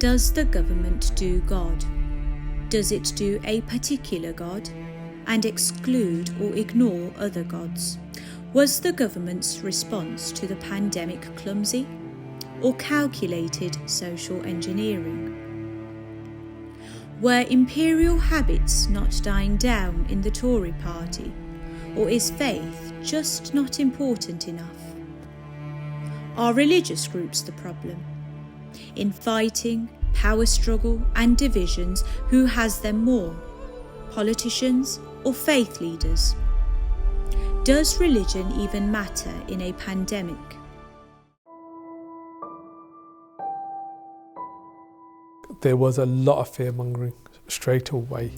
Does the government do God? Does it do a particular God and exclude or ignore other gods? Was the government's response to the pandemic clumsy or calculated social engineering? Were imperial habits not dying down in the Tory party, or is faith just not important enough? Are religious groups the problem? In fighting, power struggle and divisions, who has them more? Politicians or faith leaders? Does religion even matter in a pandemic? There was a lot of fear-mongering straight away.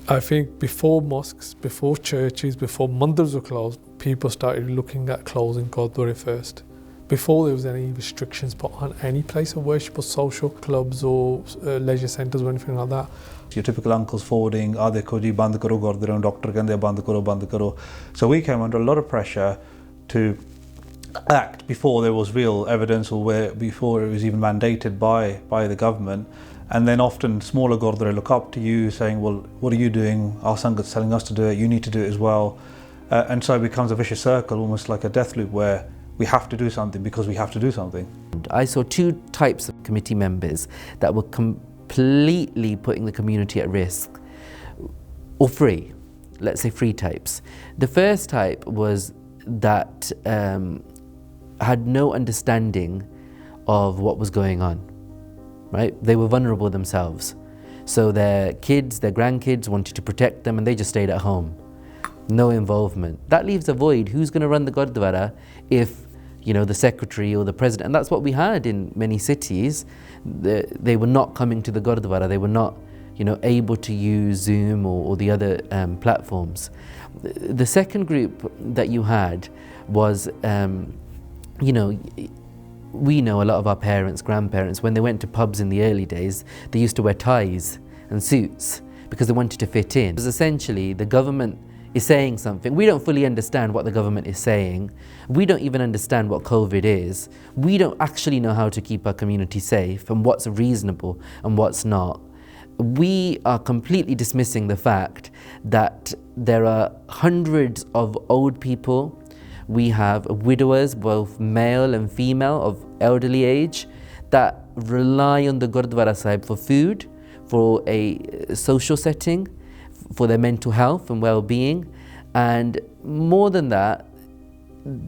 I think before mosques, before churches, before mandirs were closed, people started looking at closing Gurdwara first. Before there was any restrictions put on any place of worship or social clubs or leisure centres or anything like that. Your typical uncles forwarding, dekho ji band karo Gurdwara, doctor kande band karo. So we came under a lot of pressure to act before there was real evidence or before it was even mandated by the government. And then often smaller Gurdwara look up to you saying, well, what are you doing? Our Sangat's telling us to do it, you need to do it as well. And so it becomes a vicious circle, almost like a death loop where we have to do something because we have to do something. I saw two types of committee members that were completely putting the community at risk, or free, let's say free types. The first type was that had no understanding of what was going on, right? They were vulnerable themselves. So their kids, their grandkids wanted to protect them and they just stayed at home. No involvement. That leaves a void. Who's going to run the Gurdwara if, you know, the secretary or the president? And that's what we had in many cities. They were not coming to the Gurdwara. They were not, you know, able to use Zoom or the other platforms. The second group that you had was, you know, we know a lot of our parents, grandparents, when they went to pubs in the early days, they used to wear ties and suits because they wanted to fit in. Because essentially the government is saying something. We don't fully understand what the government is saying. We don't even understand what COVID is. We don't actually know how to keep our community safe and what's reasonable and what's not. We are completely dismissing the fact that there are hundreds of old people. We have widowers, both male and female, of elderly age, that rely on the Gurdwara Sahib for food, for a social setting, for their mental health and well-being. And more than that,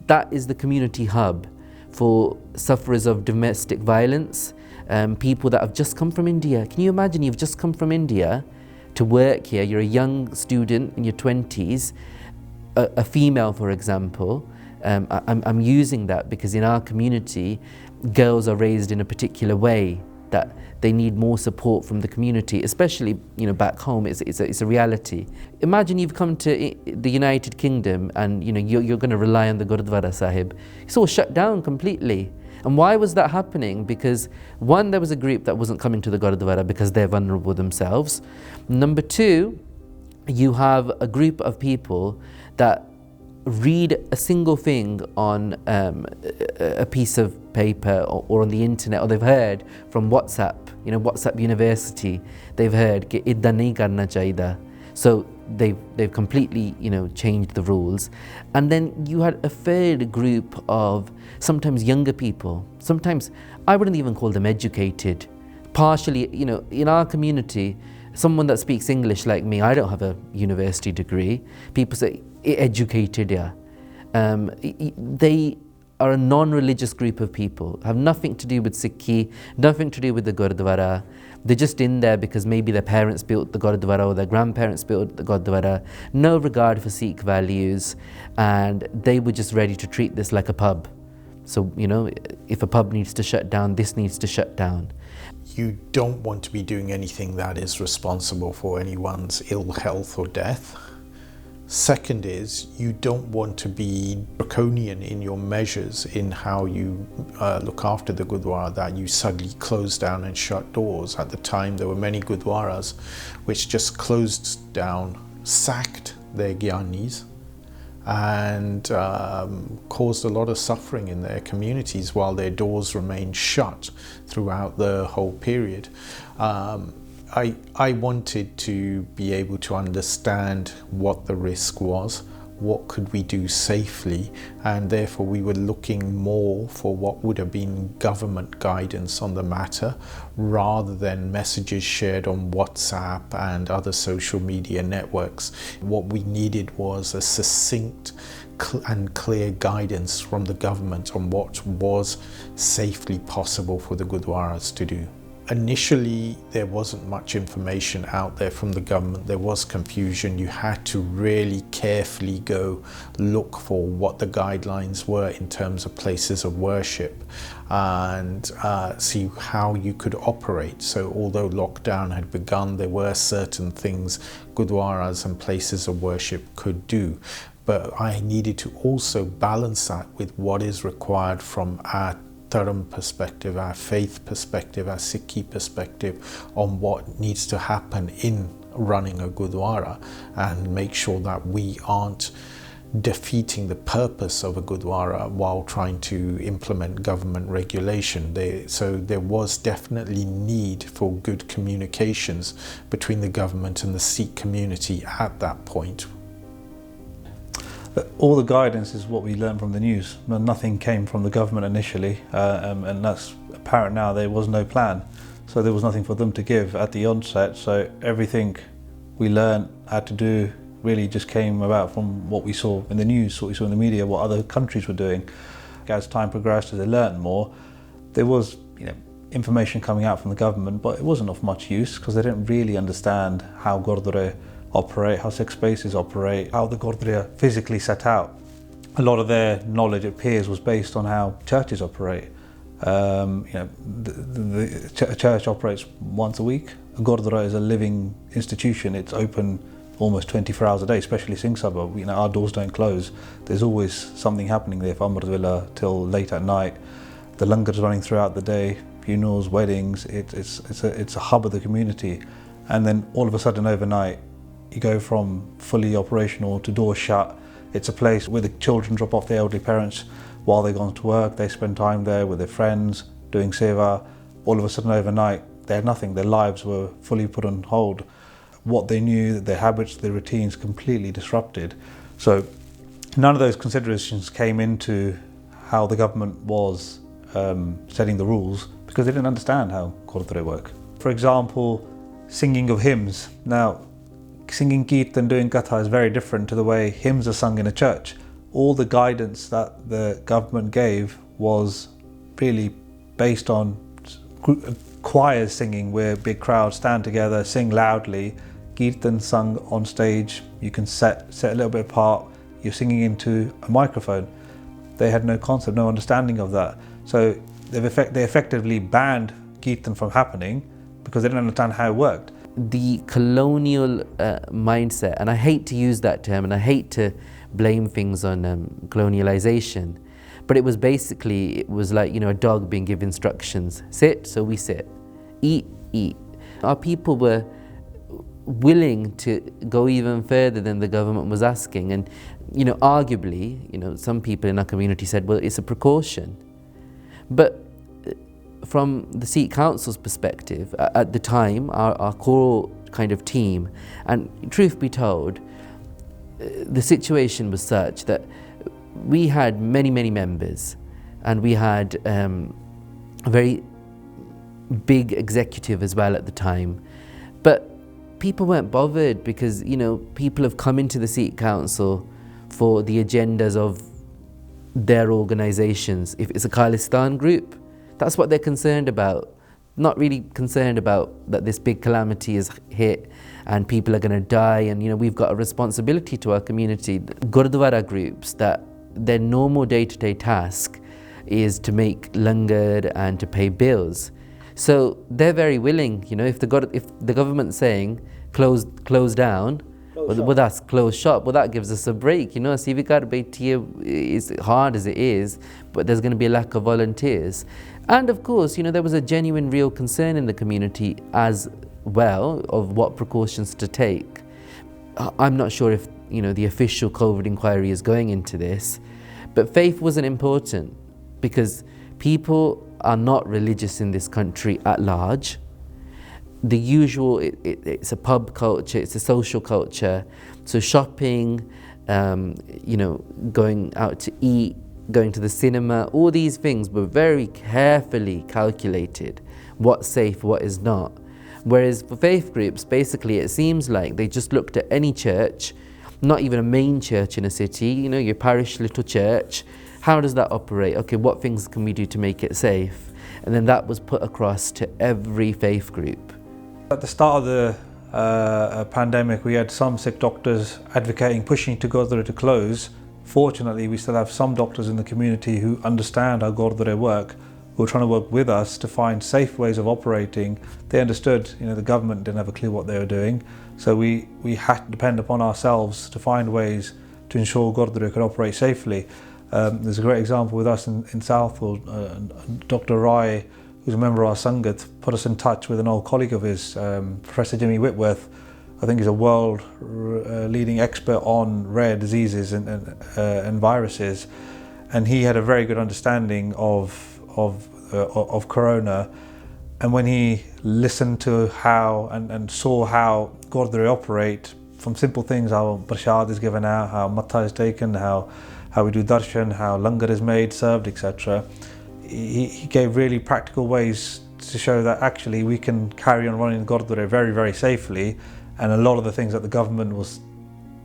that is the community hub for sufferers of domestic violence, people that have just come from India. Can you imagine you've just come from India to work here, you're a young student in your 20s, a female, for example. I'm using that because in our community, girls are raised in a particular way that they need more support from the community, especially, you know, back home. It's a reality. Imagine you've come to the United Kingdom and, you know, you're going to rely on the Gurdwara Sahib. It's all shut down completely. And why was that happening? Because one, there was a group that wasn't coming to the Gurdwara because they're vulnerable themselves. Number two, you have a group of people that read a single thing on a piece of paper or on the internet, or they've heard from WhatsApp, you know, WhatsApp University, they've heard कि इद्दां नहीं करना चाहिए. So they've completely, you know, changed the rules. And then you had a third group of sometimes younger people. Sometimes I wouldn't even call them educated. Partially, you know, in our community, someone that speaks English like me, I don't have a university degree. People say, educated, yeah. They are a non-religious group of people, have nothing to do with Sikhi, nothing to do with the Gurdwara. They're just in there because maybe their parents built the Gurdwara or their grandparents built the Gurdwara. No regard for Sikh values, and they were just ready to treat this like a pub. So, you know, if a pub needs to shut down, this needs to shut down. You don't want to be doing anything that is responsible for anyone's ill health or death. Second is, you don't want to be draconian in your measures in how you look after the Gurdwara, that you suddenly close down and shut doors. At the time, there were many Gurdwaras which just closed down, sacked their Gyanis, and caused a lot of suffering in their communities while their doors remained shut throughout the whole period. I wanted to be able to understand what the risk was, what could we do safely, and therefore we were looking more for what would have been government guidance on the matter rather than messages shared on WhatsApp and other social media networks. What we needed was a succinct and clear guidance from the government on what was safely possible for the Gurdwaras to do. Initially, there wasn't much information out there from the government. There was confusion. You had to really carefully go look for what the guidelines were in terms of places of worship and see how you could operate. So although lockdown had begun, there were certain things Gurdwaras and places of worship could do. But I needed to also balance that with what is required from our Dharam perspective, our faith perspective, our Sikhi perspective on what needs to happen in running a Gurdwara, and make sure that we aren't defeating the purpose of a Gurdwara while trying to implement government regulation. So there was definitely need for good communications between the government and the Sikh community at that point. All the guidance is what we learned from the news. Nothing came from the government initially, and that's apparent now. There was no plan, so there was nothing for them to give at the onset. So everything we learned had to do really just came about from what we saw in the news, what we saw in the media, what other countries were doing. As time progressed, as they learned more, there was information coming out from the government, but it wasn't of much use because they didn't really understand how Gurdwara operate, how Sikh spaces operate, how the Gurdwara physically set out. A lot of their knowledge, it appears, was based on how churches operate. The church operates once a week. A Gurdwara is a living institution. It's open almost 24 hours a day, especially Singh Sabha. Our doors don't close. There's always something happening there from Amritsar till late at night. The langar's running throughout the day, funerals, weddings. It's a hub of the community. And then all of a sudden overnight, you go from fully operational to doors shut. It's a place where the children drop off their elderly parents while they're gone to work. They spend time there with their friends, doing seva. All of a sudden overnight, they had nothing. Their lives were fully put on hold. What they knew, their habits, their routines, completely disrupted. So none of those considerations came into how the government was setting the rules because they didn't understand how Gurdwara work. For example, singing of hymns. Now, singing Kirtan, doing Katha is very different to the way hymns are sung in a church. All the guidance that the government gave was really based on choirs singing where big crowds stand together, sing loudly. Kirtan sung on stage, you can set a little bit apart, you're singing into a microphone. They had no concept, no understanding of that. So they effectively banned Kirtan from happening because they didn't understand how it worked. The colonial mindset, and I hate to use that term and I hate to blame things on colonialization, but it was like a dog being given instructions. Sit, so we sit. Eat, eat. Our people were willing to go even further than the government was asking, and arguably, some people in our community said, well, it's a precaution. But from the Sikh Council's perspective, at the time, our core kind of team, and truth be told, the situation was such that we had many, many members, and we had a very big executive as well at the time. But people weren't bothered because, people have come into the Sikh Council for the agendas of their organisations. If it's a Khalistan group, that's what they're concerned about. Not really concerned about that this big calamity is hit and people are going to die, and we've got a responsibility to our community. Gurdwara groups, that their normal day-to-day task is to make langar and to pay bills. So they're very willing, if the government's saying close down, well, that's close shop. Well, that gives us a break, See, we got to be here, as hard as it is, but there's going to be a lack of volunteers. And of course, there was a genuine, real concern in the community as well of what precautions to take. I'm not sure if the official COVID inquiry is going into this. But faith wasn't important because people are not religious in this country at large. The usual, it's a pub culture, it's a social culture. So shopping, going out to eat, going to the cinema, all these things were very carefully calculated. What's safe, what is not. Whereas for faith groups, basically it seems like they just looked at any church, not even a main church in a city, your parish little church. How does that operate? Okay, what things can we do to make it safe? And then that was put across to every faith group. At the start of the pandemic, we had some Sikh doctors advocating pushing to Gurdwara to close. Fortunately, we still have some doctors in the community who understand how Gurdwara work, who are trying to work with us to find safe ways of operating. They understood, the government didn't have a clue what they were doing, so we had to depend upon ourselves to find ways to ensure Gurdwara could operate safely. There's a great example with us in Southall. Dr. Rai, who's a member of our Sangat, put us in touch with an old colleague of his, Professor Jimmy Whitworth. I think he's a world leading expert on rare diseases and viruses, and he had a very good understanding of corona. And when he listened to how and saw how Gurdwara operate, from simple things, how prashad is given out, how matha is taken, how we do darshan, how langar is made, served, etc. He gave really practical ways to show that actually we can carry on running Gurdwara very, very safely, and a lot of the things that the government was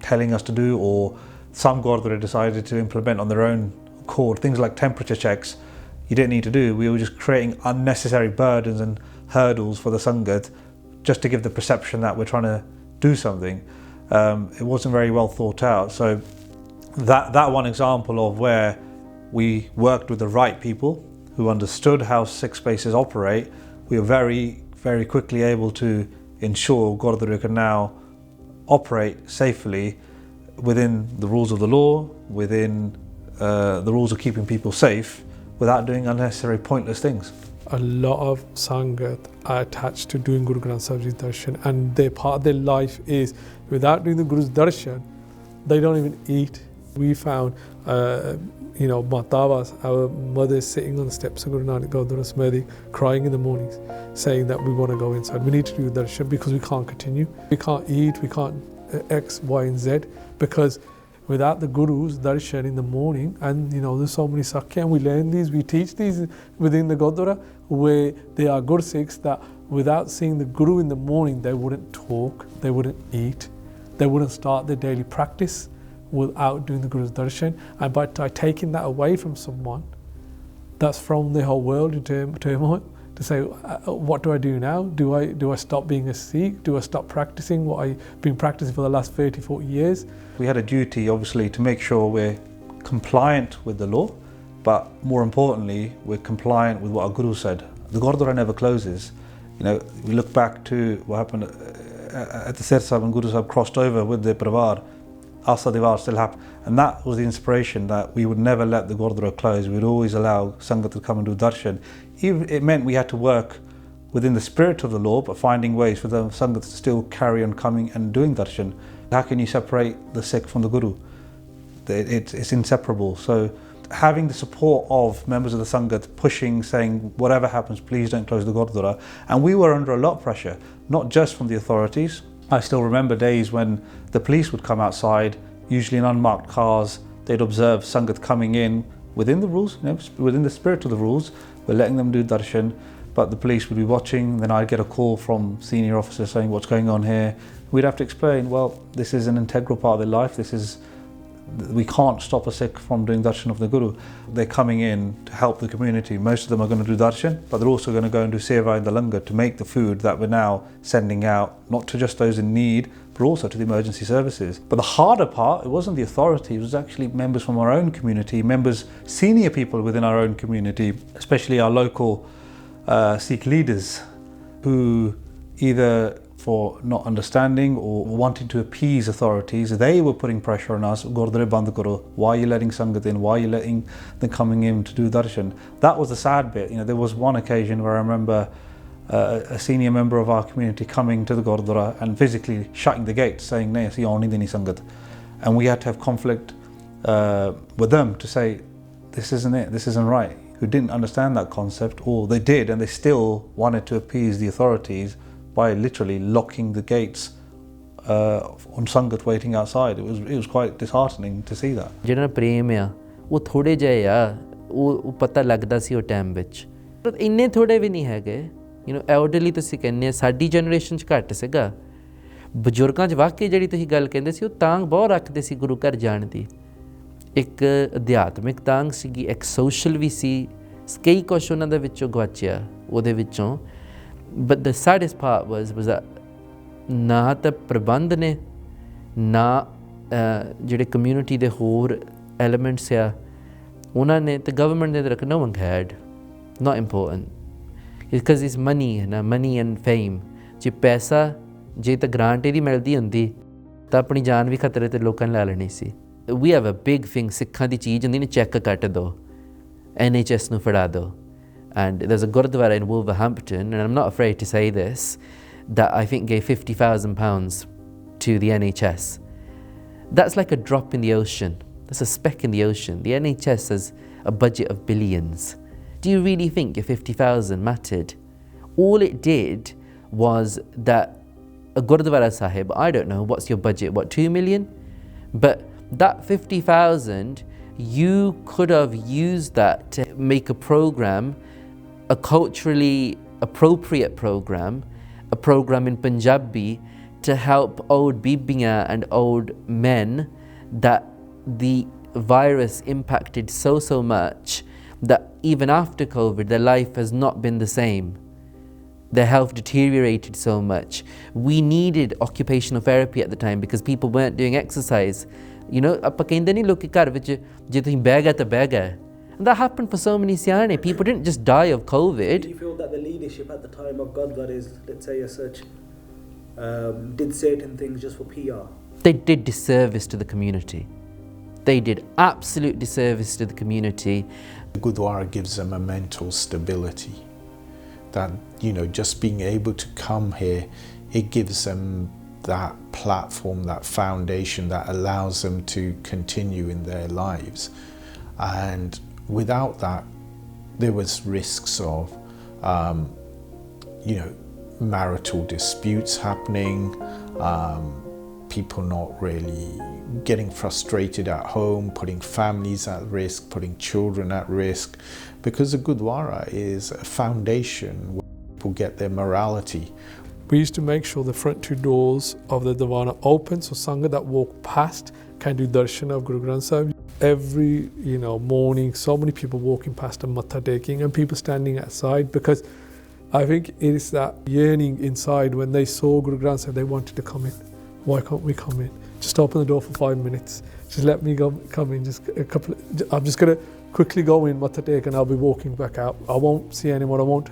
telling us to do, or some Gurdwara decided to implement on their own accord, things like temperature checks, you didn't need to do. We were just creating unnecessary burdens and hurdles for the Sangat just to give the perception that we're trying to do something. It wasn't very well thought out. So that one example of where we worked with the right people who understood how Sikh spaces operate, we were very, very quickly able to ensure Gurdwara can now operate safely within the rules of the law, within the rules of keeping people safe, without doing unnecessary pointless things. A lot of Sangat are attached to doing Guru Granth Sahib Ji's darshan, and their part of their life is, without doing the Guru's darshan, they don't even eat. We found, Matavas, our mothers sitting on the steps of Guru Nanak Gurdwara Smadhi, crying in the mornings, saying that we want to go inside. We need to do darshan because we can't continue. We can't eat, we can't X, Y, and Z, because without the Guru's darshan in the morning, and there's so many Sakya, and we learn these, we teach these within the Gurdwara, where they are good Sikhs that without seeing the Guru in the morning, they wouldn't talk, they wouldn't eat, they wouldn't start their daily practice without doing the Guru's darshan. And by taking that away from someone, that's thrown the whole world into turmoil. To say, what do I do now? Do I stop being a Sikh? Do I stop practicing what I've been practicing for the last 30, 40 years? We had a duty, obviously, to make sure we're compliant with the law, but more importantly, we're compliant with what our Guru said. The Gurdwara never closes. We look back to what happened at the Sir Sahib, and Guru Sahib crossed over with the Pravar. Asa Divar still happened, and that was the inspiration, that we would never let the Gurdwara close. We'd always allow Sangat to come and do darshan. Even it meant we had to work within the spirit of the law, but finding ways for the Sangat to still carry on coming and doing darshan. How can you separate the Sikh from the Guru? It's inseparable. So having the support of members of the Sangat pushing, saying whatever happens, please don't close the Gurdwara. And we were under a lot of pressure, not just from the authorities. I still remember days when the police would come outside, usually in unmarked cars. They'd observe Sangat coming in within the rules, within the spirit of the rules. We're letting them do darshan, but the police would be watching. Then I'd get a call from senior officers saying, what's going on here? We'd have to explain, well, this is an integral part of their life. We can't stop a Sikh from doing darshan of the Guru. They're coming in to help the community. Most of them are going to do darshan, but they're also going to go and do seva in the langar to make the food that we're now sending out, not to just those in need, but also to the emergency services. But the harder part, it wasn't the authority, it was actually members from our own community, senior people within our own community, especially our local Sikh leaders, who either for not understanding or wanting to appease authorities, they were putting pressure on us. Gurdwara band karo. Why are you letting Sangat in? Why are you letting them coming in to do darshan? That was the sad bit. There was one occasion where I remember a senior member of our community coming to the Gurdwara and physically shutting the gates, saying, "Nahi, assi aun nahi deni Sangat." and we had to have conflict with them to say, this isn't it, this isn't right, who didn't understand that concept, or they did and they still wanted to appease the authorities by literally locking the gates on Sangat waiting outside. It was quite disheartening to see that. ਜਿਹੜਾ ਪ੍ਰੇਮ ਆ ਉਹ ਥੋੜੇ ਜਿਹੇ ਆ, ਉਹ ਪਤਾ ਲੱਗਦਾ ਸੀ ਉਹ ਟਾਈਮ ਵਿੱਚ, ਪਰ ਇੰਨੇ ਥੋੜੇ ਵੀ ਨਹੀਂ ਹੈਗੇ। ਐਲਡਰਲੀ ਤੁਸੀਂ ਕਹਿੰਦੇ ਆ, ਸਾਡੀ ਜਨਰੇਸ਼ਨ 'ਚ ਘੱਟ ਸੀਗਾ। ਬਜ਼ੁਰਗਾਂ 'ਚ ਵਾਕਈ ਜਿਹੜੀ ਤੁਸੀਂ ਗੱਲ ਕਹਿੰਦੇ ਸੀ, ਉਹ ਤਾਂਘ ਬਹੁਤ ਰੱਖਦੇ ਸੀ ਗੁਰੂ ਘਰ ਜਾਣ ਦੀ। ਇੱਕ ਅਧਿਆਤਮਿਕ ਤਾਂਘ ਸੀਗੀ, ਇੱਕ ਸੋਸ਼ਲ ਵੀ ਸੀ, ਕਈ ਕੁਛ ਉਹਨਾਂ ਦੇ ਵਿੱਚੋਂ ਗਵਾਚਿਆ ਉਹਦੇ ਵਿੱਚੋਂ। But the saddest part was that ਨਾ ਤਾਂ ਪ੍ਰਬੰਧ ਨੇ, ਨਾ ਜਿਹੜੇ ਕਮਿਊਨਿਟੀ ਦੇ ਹੋਰ ਐਲੀਮੈਂਟਸ ਆ ਉਹਨਾਂ ਨੇ, ਤੇ ਗਵਰਨਮੈਂਟ ਨੇ ਤਾਂ no one cared, not important, because it's money, ਨਾ money and fame। ਜੇ ਪੈਸਾ, ਜੇ ਤਾਂ ਗ੍ਰਾਂਟ ਇਹਦੀ ਮਿਲਦੀ ਹੁੰਦੀ ਤਾਂ ਆਪਣੀ ਜਾਨ ਵੀ ਖਤਰੇ ਤੇ ਲੋਕਾਂ ਨੇ ਲੈ ਲੈਣੀ ਸੀ। We have a big thing, ਸਿੱਖਾਂ ਦੀ ਚੀਜ਼ ਹੁੰਦੀ ਨੇ, ਚੈੱਕ ਕੱਟ ਦਿਓ, NHS ਨੂੰ ਫੜਾ ਦਿਓ। And there's a Gurdwara in Wolverhampton, and I'm not afraid to say this, that I think gave £50,000 to the NHS. That's like a drop in the ocean. That's a speck in the ocean. The NHS has a budget of billions. Do you really think your 50,000 mattered? All it did was that a Gurdwara Sahib, I don't know, what's your budget, what, 2 million? But that 50,000, you could have used that to make a program, a culturally appropriate program, a program in Punjabi to help old bibiyan and old men that the virus impacted so much that even after COVID their life has not been the same. Their health deteriorated so much. We needed occupational therapy at the time because people weren't doing exercise. ਆਪਾਂ ਕਹਿੰਦੇ ਨਹੀਂ ਲੋਕੀ ਘਰ ਵਿੱਚ ਜੇ ਤੁਸੀਂ ਬਹਿ ਗਏ ਤਾਂ ਬਹਿ ਗਏ। And that happened for so many siane. People didn't just die of COVID. Do you feel that the leadership at the time of Gurdwara is, let's say as such, did certain things just for PR? They did disservice to the community. They did absolute disservice to the community. Gurdwara gives them a mental stability that, just being able to come here, it gives them that platform, that foundation that allows them to continue in their lives. And without that, there was risks of, marital disputes happening, people not really getting frustrated at home, putting families at risk, putting children at risk, because the Gurdwara is a foundation where people get their morality. We used to make sure the front two doors of the Diwana open, so Sangha that walk past can do darshan of Guru Granth Sahib. Every morning, so many people walking past and matha taking, and people standing outside, because I think it is that yearning inside when they saw Guru Granth Sahib, they wanted to come in. Why can't we come in? Just open the door for 5 minutes. Just let me come in. Just a couple. I'm just gonna quickly go in matha take, and I'll be walking back out. I won't see anyone. I won't.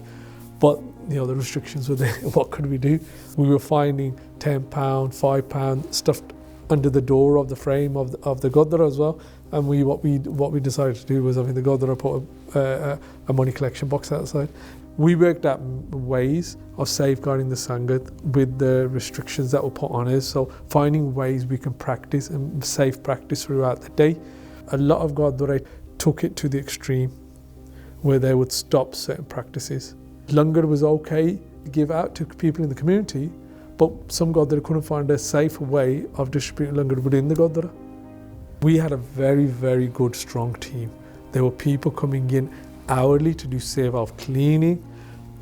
But the restrictions were there. What could we do? We were finding £10, £5 stuffed under the door of the frame of the Gurdwara as well. And what we decided to do was, I think the Gurdwara put a money collection box outside. We worked out ways of safeguarding the Sangat with the restrictions that were put on us. So finding ways we can practice and safe practice throughout the day. A lot of Gurdwara took it to the extreme where they would stop certain practices. Langar was okay to give out to people in the community, but some Gurdwara couldn't find a safer way of distributing langar within the Gurdwara. We had a very, very good, strong team. There were people coming in hourly to do seva of cleaning,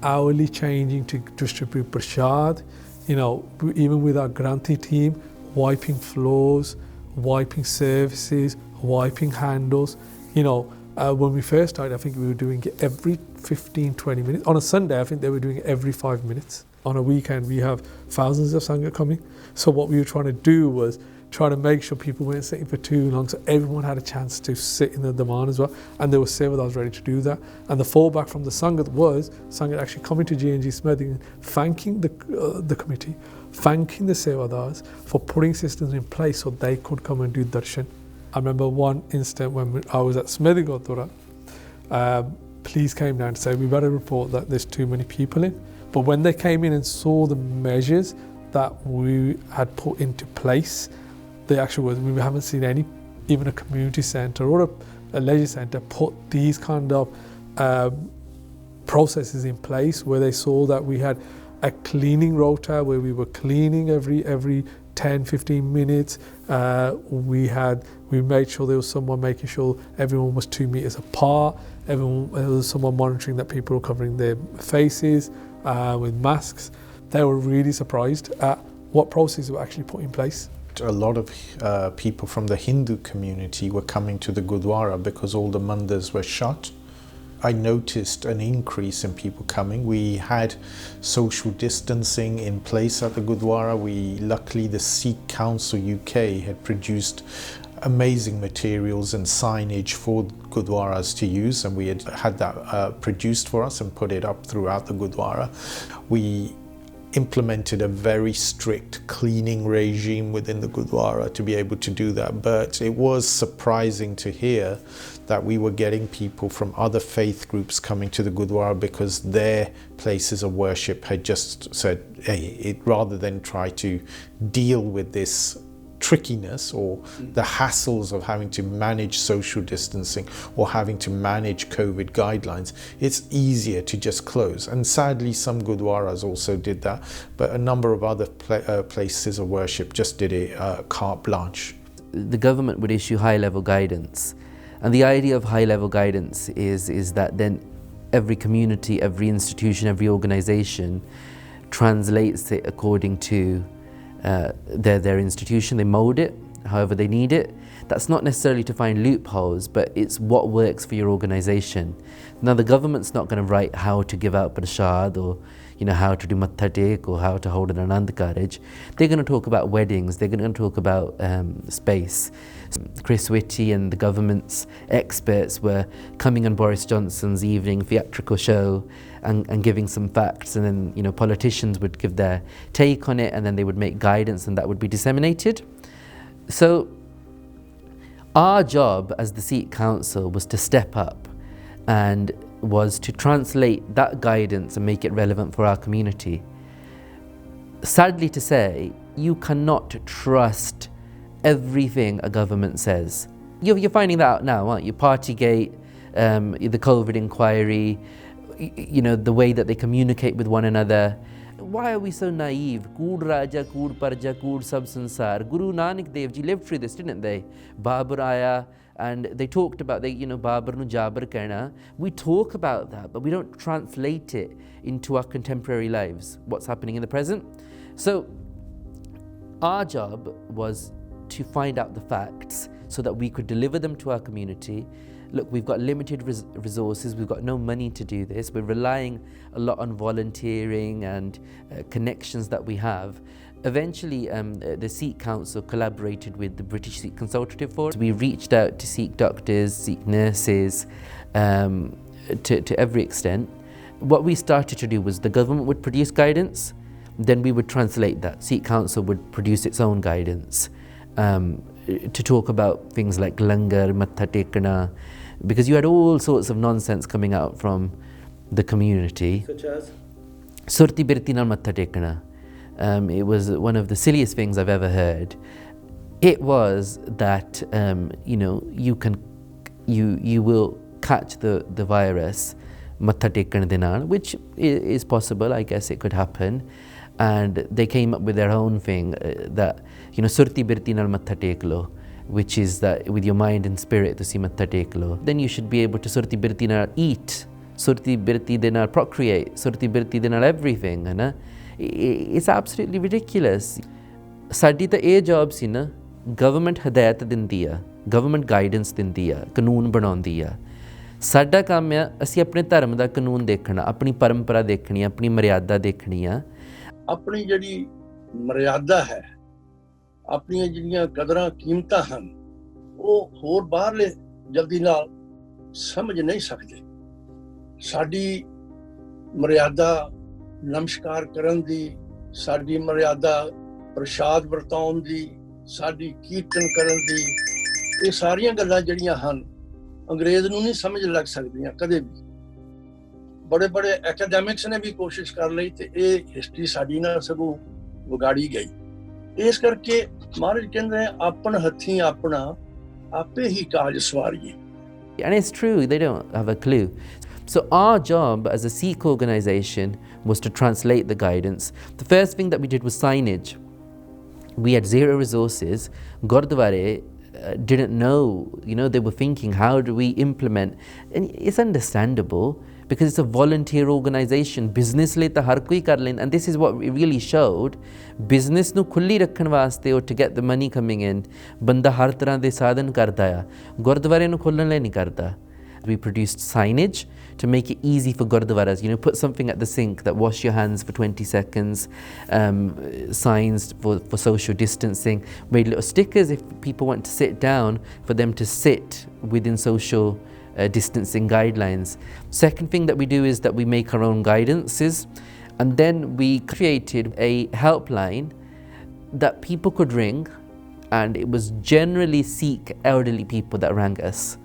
hourly changing to distribute prashad, even with our Granthi team, wiping floors, wiping services, wiping handles. When we first started, I think we were doing it every 15-20 minutes. On a Sunday, I think they were doing it every 5 minutes. On a weekend, we have thousands of Sangha coming. So what we were trying to do was try to make sure people weren't sitting for too long, so everyone had a chance to sit in the Daman as well. And there was seva that was ready to do that. And the fallback from the Sangat was Sangat actually coming to G&G Smeding, thanking the committee, thanking the sevadars for putting systems in place so they could come and do darshan. I remember one instant when I was at Smeding Gurdwara, police came down to say, we better report that there's too many people in. But when they came in and saw the measures that we had put into place, the actual words, we haven't seen any, even a community centre or a leisure centre put these kind of processes in place where they saw that we had a cleaning rota where we were cleaning every 10-15 minutes. We made sure there was someone making sure everyone was 2 meters apart. There was someone monitoring that people were covering their faces with masks. They were really surprised at what processes were actually put in place. A lot of people from the Hindu community were coming to the Gurdwara because all the mandirs were shut. I noticed an increase in people coming. We had social distancing in place at the Gurdwara. Luckily, the Sikh Council UK had produced amazing materials and signage for Gurdwaras to use, and we had that produced for us and put it up throughout the Gurdwara. We implemented a very strict cleaning regime within the Gurdwara to be able to do that, but it was surprising to hear that we were getting people from other faith groups coming to the Gurdwara because their places of worship had just said, hey, rather than try to deal with this trickiness or the hassles of having to manage social distancing or having to manage COVID guidelines, it's easier to just close. And sadly, some Gurdwaras also did that, but a number of other places of worship just did it carte blanche. The government would issue high-level guidance, and the idea of high-level guidance is that then every community, every institution, every organisation translates it according to their institution. They mould it however they need it. That's not necessarily to find loopholes, but it's what works for your organisation. Now, the government's not going to write how to give out prashad or how to do matha tek or how to hold an anand carriage. They're going to talk about weddings. They're going to talk about space. Chris Whitty and the government's experts were coming on Boris Johnson's evening theatrical show and giving some facts, and then politicians would give their take on it, and then they would make guidance, and that would be disseminated. So our job as the Sikh Council was to step up and was to translate that guidance and make it relevant for our community. Sadly to say, you cannot trust everything a government says. You're finding that out now, aren't you? Partygate, the COVID inquiry, the way that they communicate with one another. Why are we so naive? Kood Raja, Kood Parja, Kood Sab Sansar. Guru Nanak Dev Ji lived through this, didn't they? Babur Aya, and they talked about, Babur nu Jabir Kehna. We talk about that, but we don't translate it into our contemporary lives, what's happening in the present. So our job was to find out the facts so that we could deliver them to our community. Look, we've got limited resources, we've got no money to do this, we're relying a lot on volunteering and connections that we have. Eventually, the Sikh Council collaborated with the British Sikh Consultative Forum. We reached out to Sikh doctors, Sikh nurses, to every extent. What we started to do was the government would produce guidance, then we would translate that. Sikh Council would produce its own guidance to talk about things like langar, matha tekna, because you had all sorts of nonsense coming out from the community. Such as? Surti birti nal matha tekna. It was one of the silliest things I've ever heard. It was that you will catch the virus matha tekna de naal, which is possible. I guess it could happen. And they came up with their own thing that surti birti nal matha tek lo, which is that with your mind and spirit to see matha tek lo. Then you should be able to surti birti nal eat, surti birti de naal procreate, surti birti de naal everything. Hai. It's absolutely ridiculous. Sadi ta eh job si na, government hidayat dindi a, government guidance dindi a, ਕਾਨੂੰਨ ਬਣਾਉਂਦੀ ਆ. ਸਾਡਾ ਕੰਮ ਆ ਅਸੀਂ ਆਪਣੇ ਧਰਮ ਦਾ ਕਾਨੂੰਨ ਦੇਖਣਾ, ਆਪਣੀ ਪਰੰਪਰਾ ਦੇਖਣੀ, ਆਪਣੀ ਮਰਿਆਦਾ ਦੇਖਣੀ ਆ. ਆਪਣੀ ਜਿਹੜੀ ਮਰਿਆਦਾ ਹੈ, ਆਪਣੀਆਂ ਜਿਹੜੀਆਂ ਕਦਰਾਂ ਕੀਮਤਾਂ ਹਨ, ਉਹ ਹੋਰ ਬਾਹਰਲੇ ਜਲਦੀ ਨਾਲ ਸਮਝ ਨਹੀਂ ਸਕਦੇ. ਸਾਡੀ ਮਰਿਆਦਾ ਨਮਸਕਾਰ ਕਰਨ ਦੀ, ਸਾਡੀ ਮਰਿਆਦਾ ਪ੍ਰਸ਼ਾਦ ਵਰਤਾਉਣ ਦੀ, ਸਾਡੀ ਕੀਰਤਨ ਕਰਨ ਦੀ, ਇਹ ਸਾਰੀਆਂ ਗੱਲਾਂ ਜਿਹੜੀਆਂ ਹਨ ਅੰਗਰੇਜ਼ ਨੂੰ ਨਹੀਂ ਸਮਝ ਲੱਗ ਸਕਦੀਆਂ ਕਦੇ ਵੀ. ਬੜੇ ਬੜੇ ਐਕੈਡੈਮਿਕਸ ਨੇ ਵੀ ਕੋਸ਼ਿਸ਼ ਕਰ ਲਈ ਤੇ ਇਹ ਹਿਸਟਰੀ ਸਾਡੀ ਨਾਲ ਸਗੋਂ ਵਿਗਾੜੀ ਗਈ. ਇਸ ਕਰਕੇ महाराज कहते हैं अपन हथी अपना आपे ही काज सवारिए. And it's true, they don't have a clue. So our job as a Sikh organisation was to translate the guidance. The first thing that we did was signage. We had zero resources. Gurdwara didn't know, they were thinking, how do we implement? And it's understandable because it's a volunteer organisation. Business le ta har koi kar lenda, and this is what we really showed. Business nu khulli rakhan waste or to get the money coming in, banda har tarah de sadhan karda ya. Gurdwara nu khullan le nahi karda. We produced signage to make it easy for gurdwaras. Put something at the sink that wash your hands for 20 seconds, signs for social distancing, made little stickers if people want to sit down, for them to sit within social distancing guidelines. Second thing that we do is that we make our own guidances, and then we created a helpline that people could ring, and it was generally Sikh elderly people that rang us.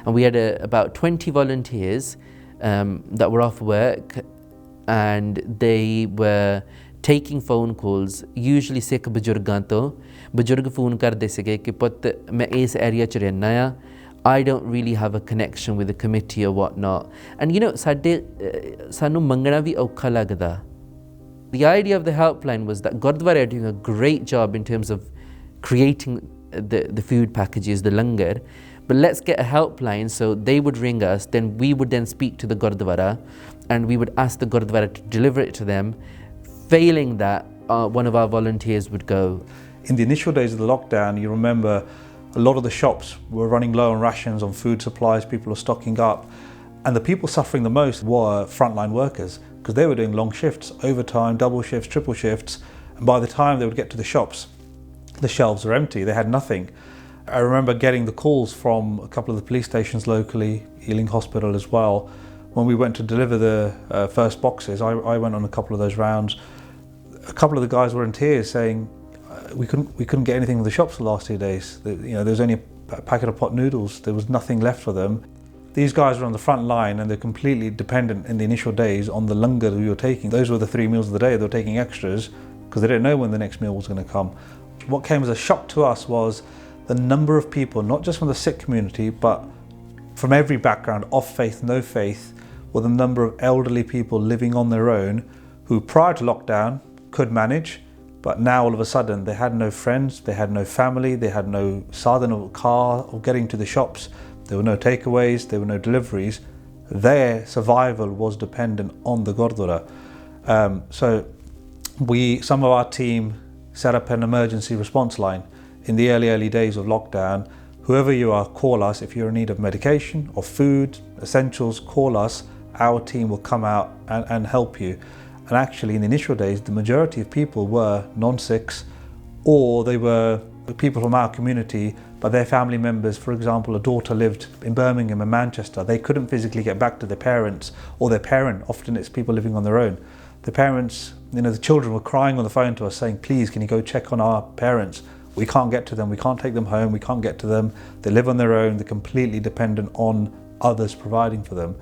And we had about 20 volunteers that were off work, and they were taking phone calls, usually Sikh bujurgan to. Bujurg phone karde sige ki put main is area ch rehna ya. I don't really have a connection with the committee or whatnot. And sanu mangana vi aukha lagda. The idea of the helpline was that Gurdwara are doing a great job in terms of creating the food packages, the langar. But let's get a helpline, so they would ring us, then we would then speak to the Gurdwara, and we would ask the Gurdwara to deliver it to them. Failing that, one of our volunteers would go. In the initial days of the lockdown, you remember a lot of the shops were running low on rations, on food supplies, people were stocking up. And the people suffering the most were frontline workers, because they were doing long shifts, overtime, double shifts, triple shifts. And by the time they would get to the shops, the shelves were empty, they had nothing. I remember getting the calls from a couple of the police stations locally, Ealing Hospital as well. When we went to deliver the first boxes, I went on a couple of those rounds. A couple of the guys were in tears saying, we couldn't get anything in the shops the last 2 days. There was only a packet of pot noodles. There was nothing left for them. These guys were on the front line, and they're completely dependent in the initial days on the langar we were taking. Those were the 3 meals of the day. They were taking extras because they didn't know when the next meal was going to come. What came as a shock to us was the number of people, not just from the Sikh community, but from every background, of faith, no faith, were the number of elderly people living on their own who prior to lockdown could manage, but now all of a sudden they had no friends, they had no family, they had no sadhan or car or getting to the shops, there were no takeaways, there were no deliveries. Their survival was dependent on the Gurdwara. So some of our team set up an emergency response line. In the early days of lockdown, whoever you are, call us. If you're in need of medication or food, essentials, call us. Our team will come out and help you. And actually, in the initial days, the majority of people were non-Sikhs, or they were people from our community, but their family members. For example, a daughter lived in Birmingham and Manchester. They couldn't physically get back to their parents or their parent. Often it's people living on their own. The parents, the children were crying on the phone to us saying, please, can you go check on our parents? We can't get to them, we can't take them home, we can't get to them. They live on their own, they're completely dependent on others providing for them.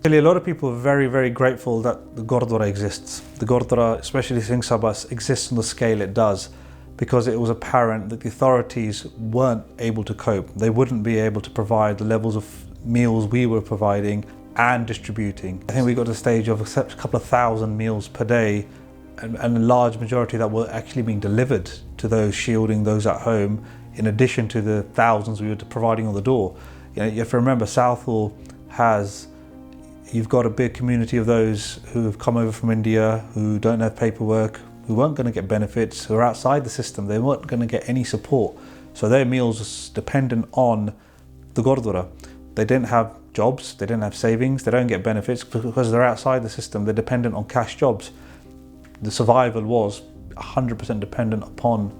Really, a lot of people are very, very grateful that the Gurdwara exists. The Gurdwara, especially Singh Sabha, exists on the scale it does, because it was apparent that the authorities weren't able to cope. They wouldn't be able to provide the levels of meals we were providing and distributing. I think we got to the stage of a couple of thousand meals per day, and a large majority that were actually being delivered to those shielding those at home, in addition to the thousands we were providing on the door. You have to remember, Southall you've got a big community of those who have come over from India, who don't have paperwork, who weren't going to get benefits, who are outside the system. They weren't going to get any support. So their meals was dependent on the Gurdwara. They didn't have jobs, they didn't have savings, they don't get benefits because they're outside the system. They're dependent on cash jobs. The survival was 100% dependent upon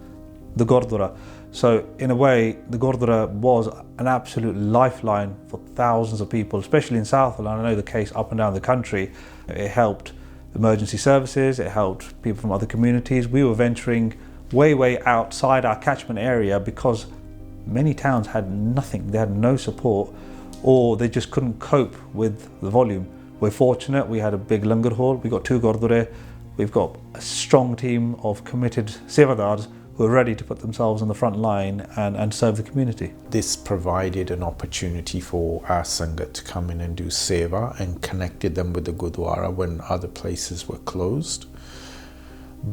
the Gurdwara. So in a way, the Gurdwara was an absolute lifeline for thousands of people, especially in Southall, and I know the case up and down the country. It helped emergency services, it helped people from other communities. We were venturing way outside our catchment area because many towns had nothing, they had no support, or they just couldn't cope with the volume. We're fortunate, we had a big langar hall, we got 2 Gurdwara. We've got a strong team of committed sevadars who are ready to put themselves on the front line and serve the community. This provided an opportunity for our Sangat to come in and do seva and connected them with the Gurdwara when other places were closed.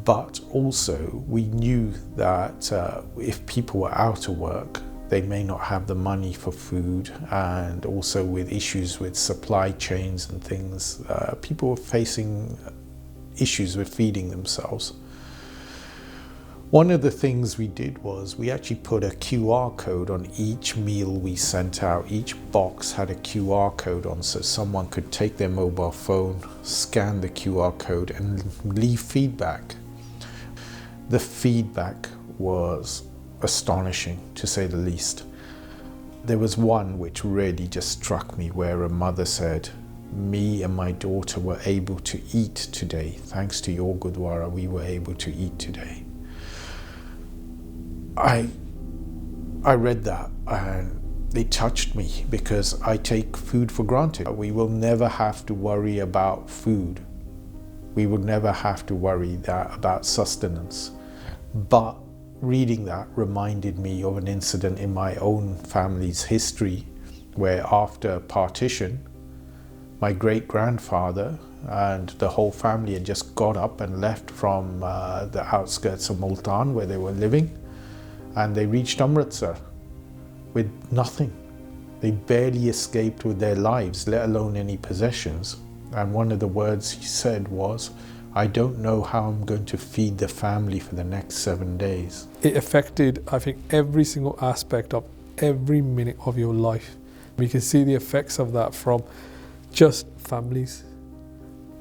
But also we knew that if people were out of work, they may not have the money for food, and also with issues with supply chains and things, people were facing issues with feeding themselves. One of the things we did was we actually put a QR code on each meal we sent out. Each box had a QR code on, so someone could take their mobile phone, scan the QR code and leave feedback. The feedback was astonishing, to say the least. There was one which really just struck me, where a mother said, "Me and my daughter were able to eat today. Thanks to your Gurdwara, we were able to eat today." I read that and it touched me, because I take food for granted. We will never have to worry about food. We will never have to worry about sustenance. But reading that reminded me of an incident in my own family's history, where after partition, my great-grandfather and the whole family had just got up and left from the outskirts of Multan, where they were living, and they reached Amritsar with nothing. They barely escaped with their lives, let alone any possessions. And one of the words he said was, "I don't know how I'm going to feed the family for the next 7 days." It affected, I think, every single aspect of every minute of your life. We can see the effects of that from just families.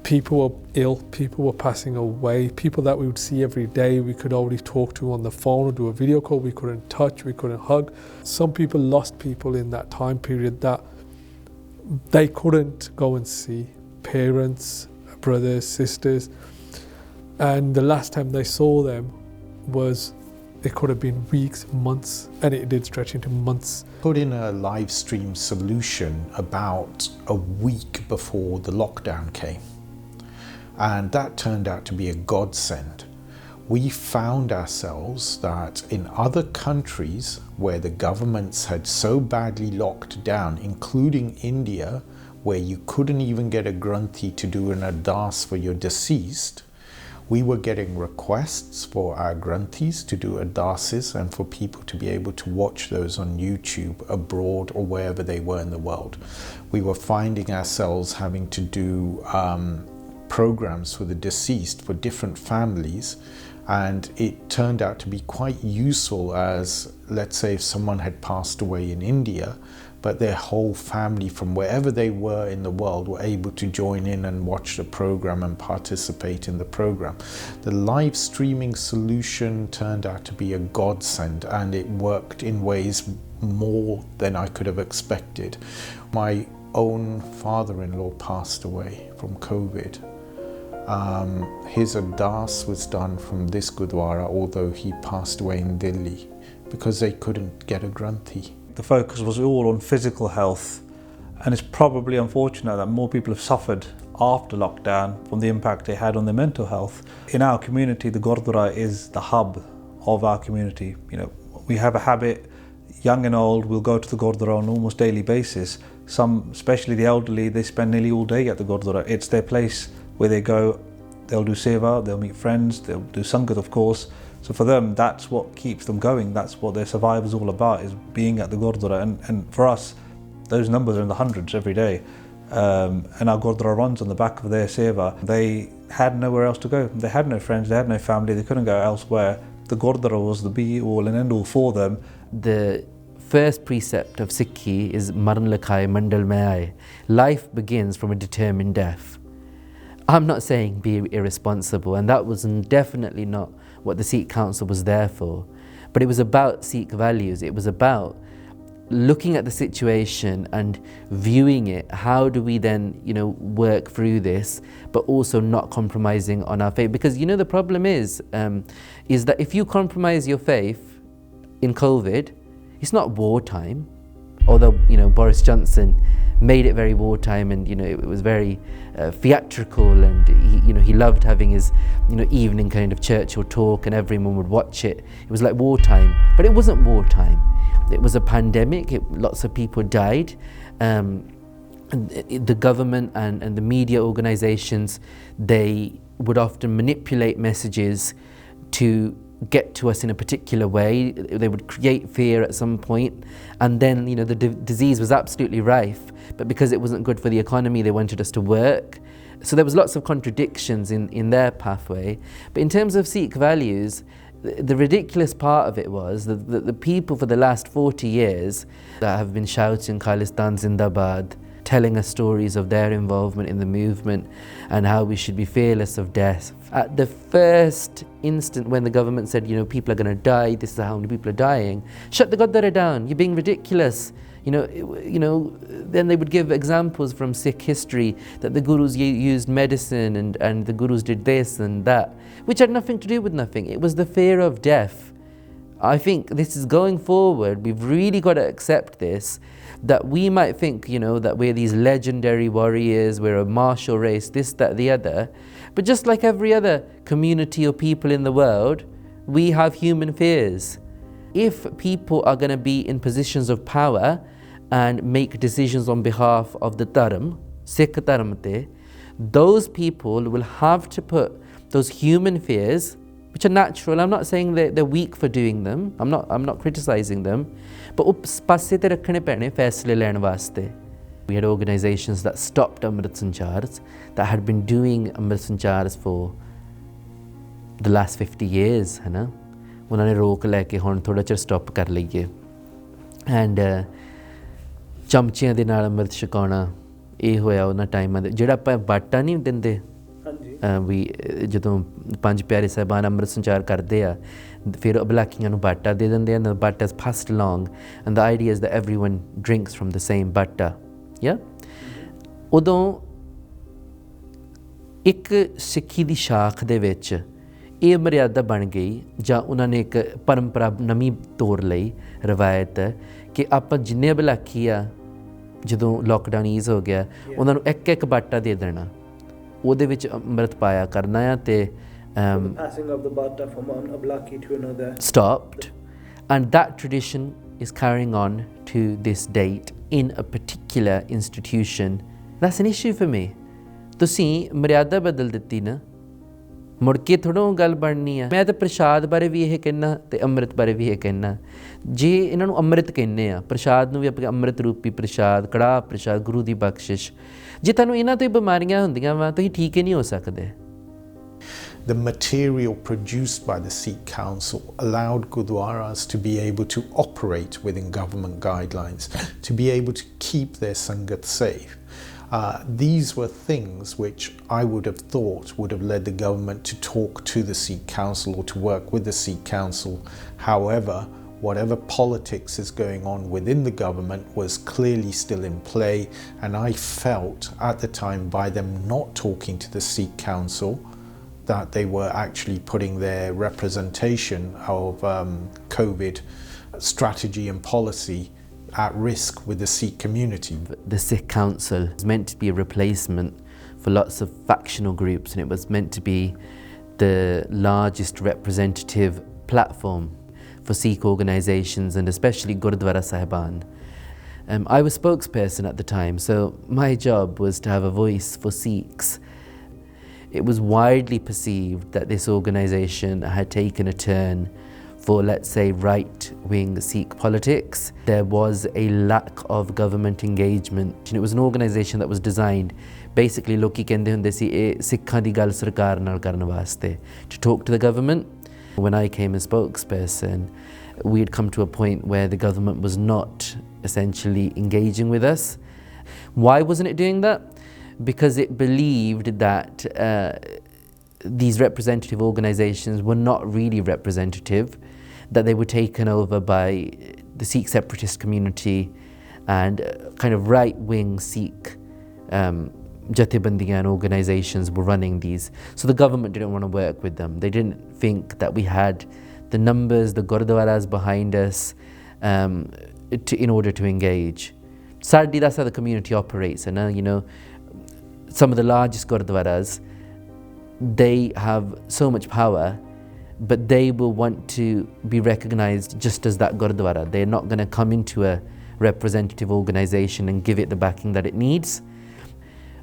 People were ill, people were passing away, people that we would see every day, we could only talk to on the phone or do a video call, we couldn't touch, we couldn't hug. Some people lost people in that time period that they couldn't go and see, parents, brothers, sisters, and the last time they saw them was, it could have been weeks, months, and it did stretch into months. Put in a live stream solution about a week before the lockdown came, and that turned out to be a godsend. We found ourselves that in other countries where the governments had so badly locked down, including India, where you couldn't even get a granthi to do an ardas for your deceased, we were getting requests for our granthis to do ardases and for people to be able to watch those on YouTube abroad or wherever they were in the world. We were finding ourselves having to do programs for the deceased for different families, and it turned out to be quite useful, as, let's say, if someone had passed away in India, but their whole family from wherever they were in the world were able to join in and watch the program and participate in the program. The live streaming solution turned out to be a godsend, and it worked in ways more than I could have expected. My own father-in-law passed away from COVID. His ardas was done from this Gurdwara, although he passed away in Delhi, because they couldn't get a granthi. The focus was all on physical health, and it's probably unfortunate that more people have suffered after lockdown from the impact it had on their mental health. In our community, the Gurdwara is the hub of our community. You know, we have a habit, young and old, we'll go to the Gurdwara on an almost daily basis. Some, especially the elderly, they spend nearly all day at the Gurdwara. It's their place where they go, they'll do seva, they'll meet friends, they'll do sangat, of course. So for them, that's what keeps them going. That's what their survival is all about, is being at the Gurdwara. And for us, those numbers are in the hundreds every day. And our Gurdwara runs on the back of their seva. They had nowhere else to go. They had no friends, they had no family, they couldn't go elsewhere. The Gurdwara was the be-all and end-all for them. The first precept of Sikhi is Maran Lakhai Mandal Mein Aaye. Life begins from a determined death. I'm not saying be irresponsible, and that was definitely not what the Sikh Council was there for. But it was about Sikh values. It was about looking at the situation and viewing it. How do we then, work through this, but also not compromising on our faith? Because the problem is that if you compromise your faith in COVID, it's not wartime. although Boris Johnson made it very wartime, and it was very theatrical, and he loved having his evening kind of Churchill talk, and everyone would watch it. It was like wartime, but it wasn't wartime. It was a pandemic. Lots of people died. The government and the media organizations, they would often manipulate messages to get to us in a particular way. They would create fear at some point, and then the disease was absolutely rife, but because it wasn't good for the economy, they wanted us to work. So there was lots of contradictions in their pathway. But in terms of Sikh values, the ridiculous part of it was that the people for the last 40 years that have been shouting Khalistan Zindabad, telling us stories of their involvement in the movement and how we should be fearless of death. At the first instant when the government said, people are going to die, this is how many people are dying, shut the Gurdwara down, you're being ridiculous. Then they would give examples from Sikh history that the Gurus used medicine and the Gurus did this and that, which had nothing to do with nothing. It was the fear of death. I think this is going forward, we've really got to accept this, that we might think, that we're these legendary warriors, we're a martial race, this, that, the other. But just like every other community or people in the world, we have human fears. If people are going to be in positions of power and make decisions on behalf of the Dharam, Sikh Dharam, those people will have to put those human fears, which are natural. I'm not saying that they're weak for doing them. I'm not criticizing them. But we had organizations that stopped Amrit Sanchars, that had been doing Amrit Sanchars for the last 50 years. ਉਹਨਾਂ ਨੇ ਰੋਕ ਲੈ ਕੇ ਹੁਣ ਥੋੜਾ ਚਿਰ stop ਕਰ ਲਈਏ, and ਚਮਚਿਆਂ ਦੇ ਨਾਲ ਅੰਮ੍ਰਿਤ ਛਕਾਉਣਾ ਇਹ ਹੋਇਆ ਉਹਨਾਂ ਟਾਈਮਾਂ ਦੇ, ਜਿਹੜਾ ਆਪਾਂ ਬਾਟਾ ਨਹੀਂ ਦਿੰਦੇ ਵੀ ਜਦੋਂ ਪੰਜ ਪਿਆਰੇ ਸਾਹਿਬਾਨ ਅੰਮ੍ਰਿਤ ਸੰਚਾਰ ਕਰਦੇ ਆ, ਫਿਰ ਅਬਲਾਕੀਆਂ ਨੂੰ ਬਾਟਾ ਦੇ ਦਿੰਦੇ ਆ, and the batta is passed along, and the idea is that everyone drinks from the same batta. ਉਦੋਂ ਇੱਕ ਸਿੱਖੀ ਦੀ ਸ਼ਾਖ ਦੇ ਵਿੱਚ ਇਹ ਮਰਿਆਦਾ ਬਣ ਗਈ, ਜਾਂ ਉਹਨਾਂ ਨੇ ਇੱਕ ਪਰੰਪਰਾ ਨਵੀਂ ਤੋੜ ਲਈ, ਰਵਾਇਤ ਕਿ ਆਪਾਂ ਜਿੰਨੇ ਬਲਾਕੀ ਆ, ਜਦੋਂ ਲੋਕਡਾਊਨ ਈਜ਼ ਹੋ ਗਿਆ, ਉਹਨਾਂ ਨੂੰ ਇੱਕ ਇੱਕ ਬਾਟਾ ਦੇ ਦੇਣਾ, ਉਹਦੇ ਵਿੱਚ ਅੰਮ੍ਰਿਤ ਪਾਇਆ ਕਰਨਾ ਆ, ਤੇ stopped, and that tradition is carrying on to this date in a particular institution. That's an issue for me. ਤੁਸੀਂ ਮਰਿਆਦਾ ਬਦਲ ਦਿੱਤੀ ਨਾ, ਮੁੜ ਕੇ ਥੋੜ੍ਹਾ ਗੱਲ ਬਣਨੀ ਆ। ਮੈਂ ਤਾਂ ਪ੍ਰਸ਼ਾਦ ਬਾਰੇ ਵੀ ਇਹ ਕਹਿਣਾ ਅਤੇ ਅੰਮ੍ਰਿਤ ਬਾਰੇ ਵੀ ਇਹ ਕਹਿਣਾ, ਜੇ ਇਹਨਾਂ ਨੂੰ ਅੰਮ੍ਰਿਤ ਕਹਿੰਦੇ ਆ, ਪ੍ਰਸ਼ਾਦ ਨੂੰ ਵੀ ਆਪਾਂ ਅੰਮ੍ਰਿਤ ਰੂਪੀ ਪ੍ਰਸ਼ਾਦ, ਕੜਾਹ ਪ੍ਰਸ਼ਾਦ, ਗੁਰੂ ਦੀ ਬਖਸ਼ਿਸ਼, ਜੇ ਤੁਹਾਨੂੰ ਇਹਨਾਂ ਤੋਂ ਹੀ ਬਿਮਾਰੀਆਂ ਹੁੰਦੀਆਂ ਵਾ, ਤੁਸੀਂ ਠੀਕ ਹੀ ਨਹੀਂ ਹੋ ਸਕਦੇ। The material produced by the Sikh Council allowed Gurdwaras to be able to operate within government guidelines, to be able to keep their Sangat safe. These were things which I would have thought would have led the government to talk to the Sikh Council or to work with the Sikh Council. However, whatever politics is going on within the government was clearly still in play, and I felt at the time, by them not talking to the Sikh Council, that they were actually putting their representation of COVID strategy and policy at risk with the Sikh community. The Sikh Council was meant to be a replacement for lots of factional groups, and it was meant to be the largest representative platform for Sikh organisations, and especially Gurdwara Sahiban. I was spokesperson at the time, so my job was to have a voice for Sikhs. It was widely perceived that this organisation had taken a turn for, let's say, right-wing Sikh politics. There was a lack of government engagement. And it was an organisation that was designed, basically, loki kende hunde si Sikhan di gal sarkar nal karan waste, to talk to the government. When I came as spokesperson, we had come to a point where the government was not essentially engaging with us. Why wasn't it doing that? Because it believed that these representative organisations were not really representative, that they were taken over by the Sikh separatist community, and kind of right-wing Sikh jathebandiyan and organisations were running these. So the government didn't want to work with them. They didn't think that we had the numbers, the gurdwaras behind us, in order to engage. Sadly, that's how the community operates. And some of the largest gurdwaras, they have so much power, but they will want to be recognized just as that gurdwara. They're not going to come into a representative organization and give it the backing that it needs.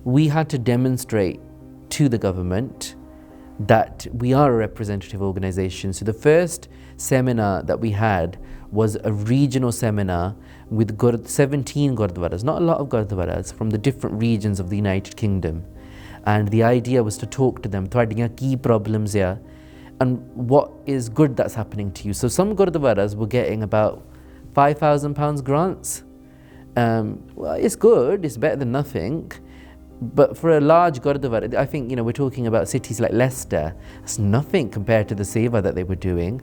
We had to demonstrate to the government that we are a representative organization. So the first seminar that we had was a regional seminar with 17 gurdwaras, not a lot of gurdwaras, from the different regions of the United Kingdom. And the idea was to talk to them, ਤੁਹਾਡੀਆਂ key problems here, and what is good that's happening to you. So some gurdwaras were getting about £5,000 grants. Well, it's good, it's better than nothing. But for a large gurdwara, I think, we're talking about cities like Leicester, it's nothing compared to the seva that they were doing.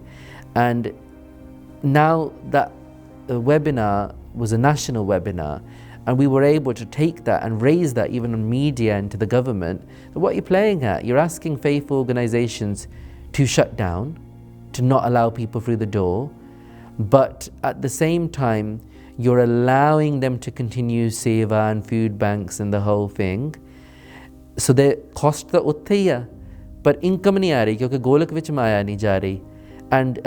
And now that the webinar was a national webinar, and we were able to take that and raise that even on media and to the government, what are you playing at? You're asking faith organizations to shut down, to not allow people through the door, but at the same time, you're allowing them to continue seva and food banks and the whole thing. So the cost the utte hi hai, but income nahi aa rahi kyunki golak vich maya nahi ja rahi, and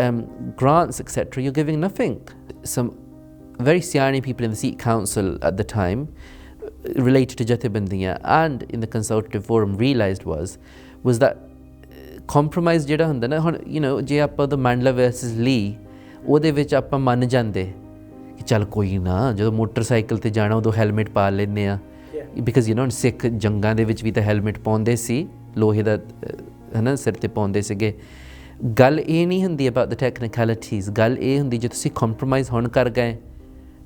grants etc. You're giving nothing. Some very senior people in the Sikh Council at the time, related to Jathebandiyan and in the consultative forum, realised was that compromise ਜਿਹੜਾ ਹੁੰਦਾ ਨਾ, ਜੇ ਆਪਾਂ the Mandla versus Lee, ਉਹਦੇ ਵਿੱਚ ਆਪਾਂ ਮੰਨ ਜਾਂਦੇ ਕਿ ਚੱਲ ਕੋਈ ਨਾ, ਜਦੋਂ ਮੋਟਰਸਾਈਕਲ ਤੇ ਜਾਣਾ ਉਦੋਂ ਹੈਲਮਟ ਪਾ ਲੈਂਦੇ ਆ, ਬਿਕਾਜ਼ ਸਿੱਖ ਜੰਗਾਂ ਦੇ ਵਿੱਚ ਵੀ ਤਾਂ ਹੈਲਮਟ ਪਾਉਂਦੇ ਸੀ, ਲੋਹੇ ਦਾ ਸਿਰ ਤੇ ਪਾਉਂਦੇ ਸੀਗੇ। ਗੱਲ ਇਹ ਨਹੀਂ ਹੁੰਦੀ ਅਬਾਊਟ ਦ ਟੈਕਨੀਕੈਲਿਟੀਜ਼, ਗੱਲ ਇਹ ਹੁੰਦੀ ਜੇ ਤੁਸੀਂ ਕੰਪਰੋਮਾਈਜ਼ ਹੁਣ ਕਰ ਗਏ,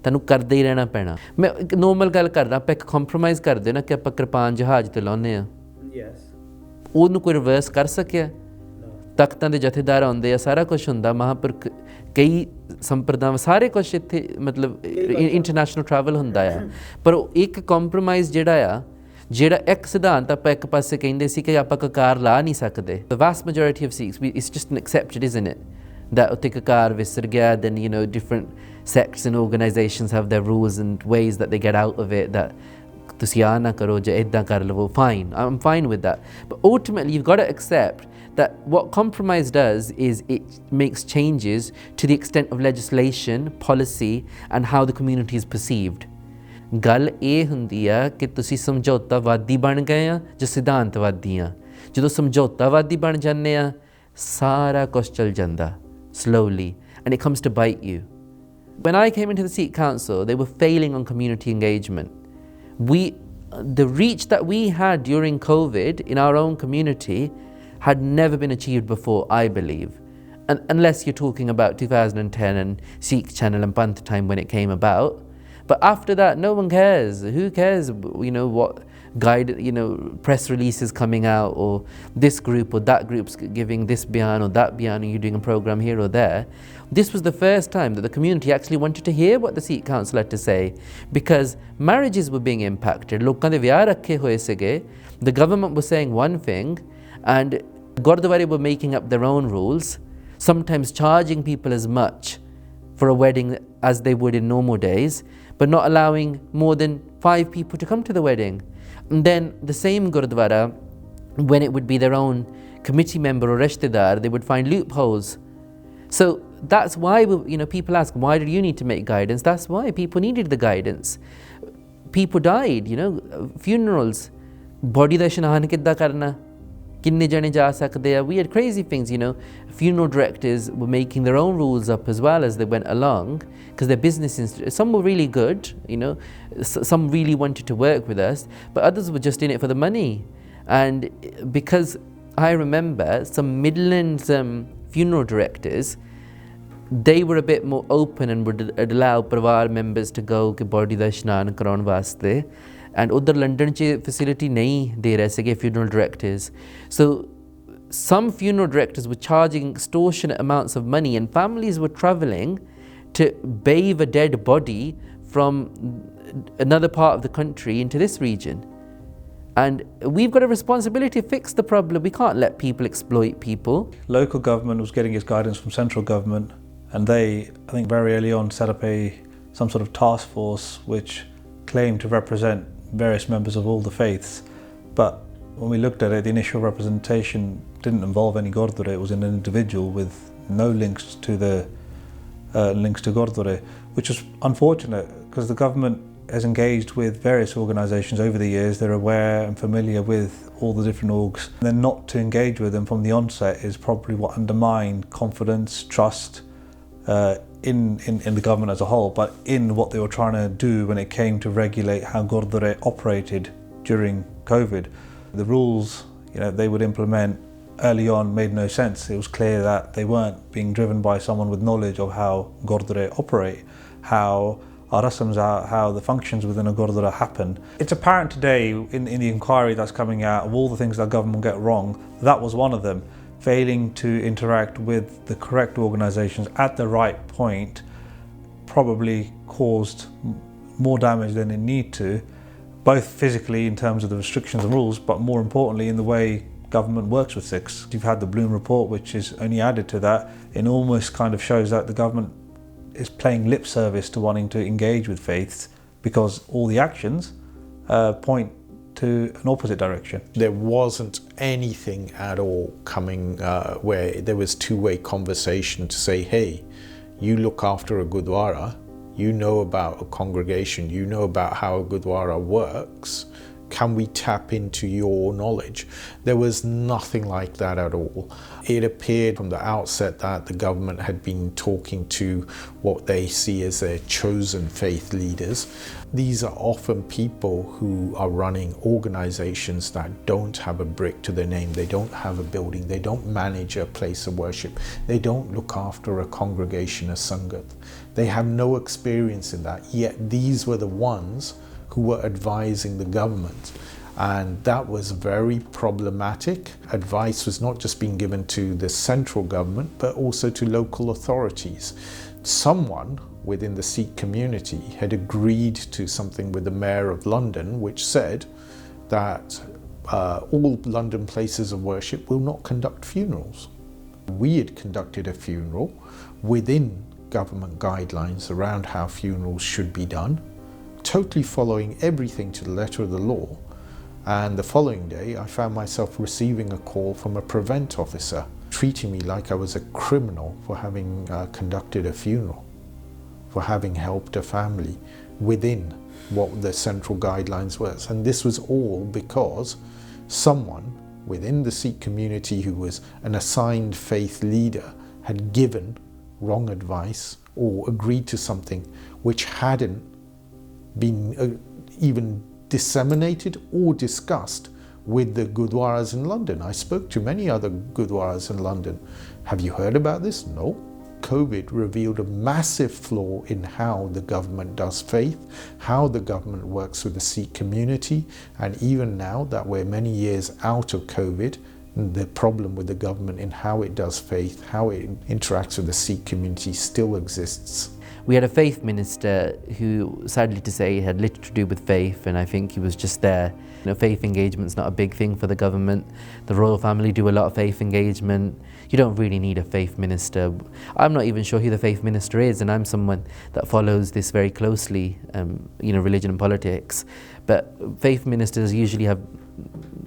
ਤੁਹਾਨੂੰ ਕਰਦੇ ਹੀ ਰਹਿਣਾ ਪੈਣਾ। ਮੈਂ ਇੱਕ ਨੋਰਮਲ ਗੱਲ ਕਰਦਾ, ਆਪਾਂ ਇੱਕ ਕੰਪਰੋਮਾਈਜ਼ ਕਰਦੇ ਨਾ ਕਿ ਆਪਾਂ ਕਿਰਪਾਨ ਜਹਾਜ਼ ਤੇ ਲਾਉਂਦੇ ਆ, ਉਹਨੂੰ ਕੋਈ ਰਿਵਰਸ ਕਰ ਸਕਿਆ? ਤਖਤਾਂ ਦੇ ਜਥੇਦਾਰ ਆਉਂਦੇ ਆ, ਸਾਰਾ ਕੁਛ ਹੁੰਦਾ, ਮਹਾਂਪੁਰਖ ਕਈ ਸੰਪਰਦਾਵਾਂ, ਸਾਰੇ ਕੁਛ ਇੱਥੇ ਮਤਲਬ ਇੰਟਰਨੈਸ਼ਨਲ ਟਰੈਵਲ ਹੁੰਦਾ ਆ, ਪਰ ਉਹ ਇੱਕ ਕੰਪਰੋਮਾਈਜ਼ ਜਿਹੜਾ ਇੱਕ ਸਿਧਾਂਤ ਆਪਾਂ ਇੱਕ ਪਾਸੇ ਕਹਿੰਦੇ ਸੀ ਕਿ ਆਪਾਂ ਕਕਾਰ ਲਾ ਨਹੀਂ ਸਕਦੇ। The vast majority of Sikhs, it's just accepted, isn't it, that ਉੱਥੇ ਕਕਾਰ ਵਿਸਰ ਗਿਆ, then different sects and organizations have their rules and ways that they get out of it, that ਤੁਸੀਂ ਆ ਨਾ ਕਰੋ ਜਾਂ ਇੱਦਾਂ ਕਰ ਲਵੋ, fine, I'm fine with that. But ultimately you've got to accept that what compromise does is it makes changes to the extent of legislation, policy and how the community is perceived. ਗੱਲ ਇਹ ਹੁੰਦੀ ਆ ਕਿ ਤੁਸੀਂ ਸਮਝੌਤਾਵਾਦੀ ਬਣ ਗਏ ਆ ਜਾਂ ਸਿਧਾਂਤਵਾਦੀ ਆ। ਜਦੋਂ ਸਮਝੌਤਾਵਾਦੀ ਬਣ ਜਾਂਦੇ ਆ, ਸਾਰਾ ਕੁਛ ਚੱਲ ਜਾਂਦਾ slowly, and it comes to bite you. When I came into the Sikh Council, they were failing on community engagement. The reach that we had during COVID in our own community had never been achieved before, I believe, unless you're talking about 2010 and Sikh Channel and Panth time when it came about. But after that, no one cares. Who cares, what press releases coming out, or this group or that group's giving this byan or that byan, and you're doing a program here or there. This was the first time that the community actually wanted to hear what the Sikh Council had to say, because marriages were being impacted. Lokan de vyah rakhe hoye sige. The government was saying one thing, and Gurdwara were making up their own rules, sometimes charging people as much for a wedding as they would in normal days, but not allowing more than 5 people to come to the wedding. And then the same Gurdwara, when it would be their own committee member or rishtedar, they would find loopholes. So that's why people ask, why did you need to make guidance? That's why people needed the guidance. People died, funerals, body da ishnahan kidda karna, kinne jane ja sakde a. We had crazy things, funeral directors were making their own rules up as well as they went along, because their businesses, some were really good, some really wanted to work with us, but others were just in it for the money. And because I remember some Midlands funeral directors, they were a bit more open and would allow parivar members to go ke body da ishnan karaun vaste, and udhar London ch facility nahi de rahe sige funeral directors. So some funeral directors were charging extortionate amounts of money, and families were travelling to bathe a dead body from another part of the country into this region. And we've got a responsibility to fix the problem. We can't let people exploit people. Local government was getting its guidance from central government, and they, I think very early on, set up a some sort of task force which claimed to represent various members of all the faiths. But when we looked at it, the initial representation didn't involve any Gurdwara. It was an individual with no links to the Gurdwara, which is unfortunate because the government has engaged with various organisations over the years. They're aware and familiar with all the different orgs. And then not to engage with them from the onset is probably what undermined confidence, trust in the government as a whole, but in what they were trying to do when it came to regulate how Gurdwara operated during COVID. The rules they would implement early on made no sense. It was clear that they weren't being driven by someone with knowledge of how Gurdwara operate, how our rasams are, how the functions within a Gurdwara happen. It's apparent today in the inquiry that's coming out of all the things that government get wrong, that was one of them. Failing to interact with the correct organisations at the right point probably caused more damage than it need to, both physically in terms of the restrictions and rules, but more importantly in the way government works with Sikhs. You've had the Bloom report, which is only added to that. It almost kind of shows that the government is playing lip service to wanting to engage with faiths because all the actions point to an opposite direction. There wasn't anything at all coming where there was two-way conversation to say, hey, you look after a Gurdwara, you know about a congregation, you know about how a Gurdwara works, can we tap into your knowledge? There was nothing like that at all. It appeared from the outset that the government had been talking to what they see as their chosen faith leaders. These are often people who are running organizations that don't have a brick to their name, they don't have a building, they don't manage a place of worship, they don't look after a congregation, a sangat. They have no experience in that, yet these were the ones who were advising the government. And that was very problematic. Advice was not just being given to the central government, but also to local authorities. Someone within the Sikh community had agreed to something with the Mayor of London, which said that all London places of worship will not conduct funerals. We had conducted a funeral within government guidelines around how funerals should be done, totally following everything to the letter of the law. And the following day, I found myself receiving a call from a prevent officer, treating me like I was a criminal for having conducted a funeral, for having helped a family within what the central guidelines was. And this was all because someone within the Sikh community who was an assigned faith leader had given wrong advice or agreed to something which hadn't been even disseminated or discussed with the Gurdwaras in London. I spoke to many other Gurdwaras in London. Have you heard about this? No. COVID revealed a massive flaw in how the government does faith, how the government works with the Sikh community, and even now that we're many years out of COVID, the problem with the government in how it does faith, how it interacts with the Sikh community still exists. We had a faith minister who, sadly to say, had little to do with faith, and I think he was just there. Faith engagement's not a big thing for the government. The royal family do a lot of faith engagement. You don't really need a faith minister. I'm not even sure who the faith minister is, and I'm someone that follows this very closely, religion and politics. But faith ministers usually have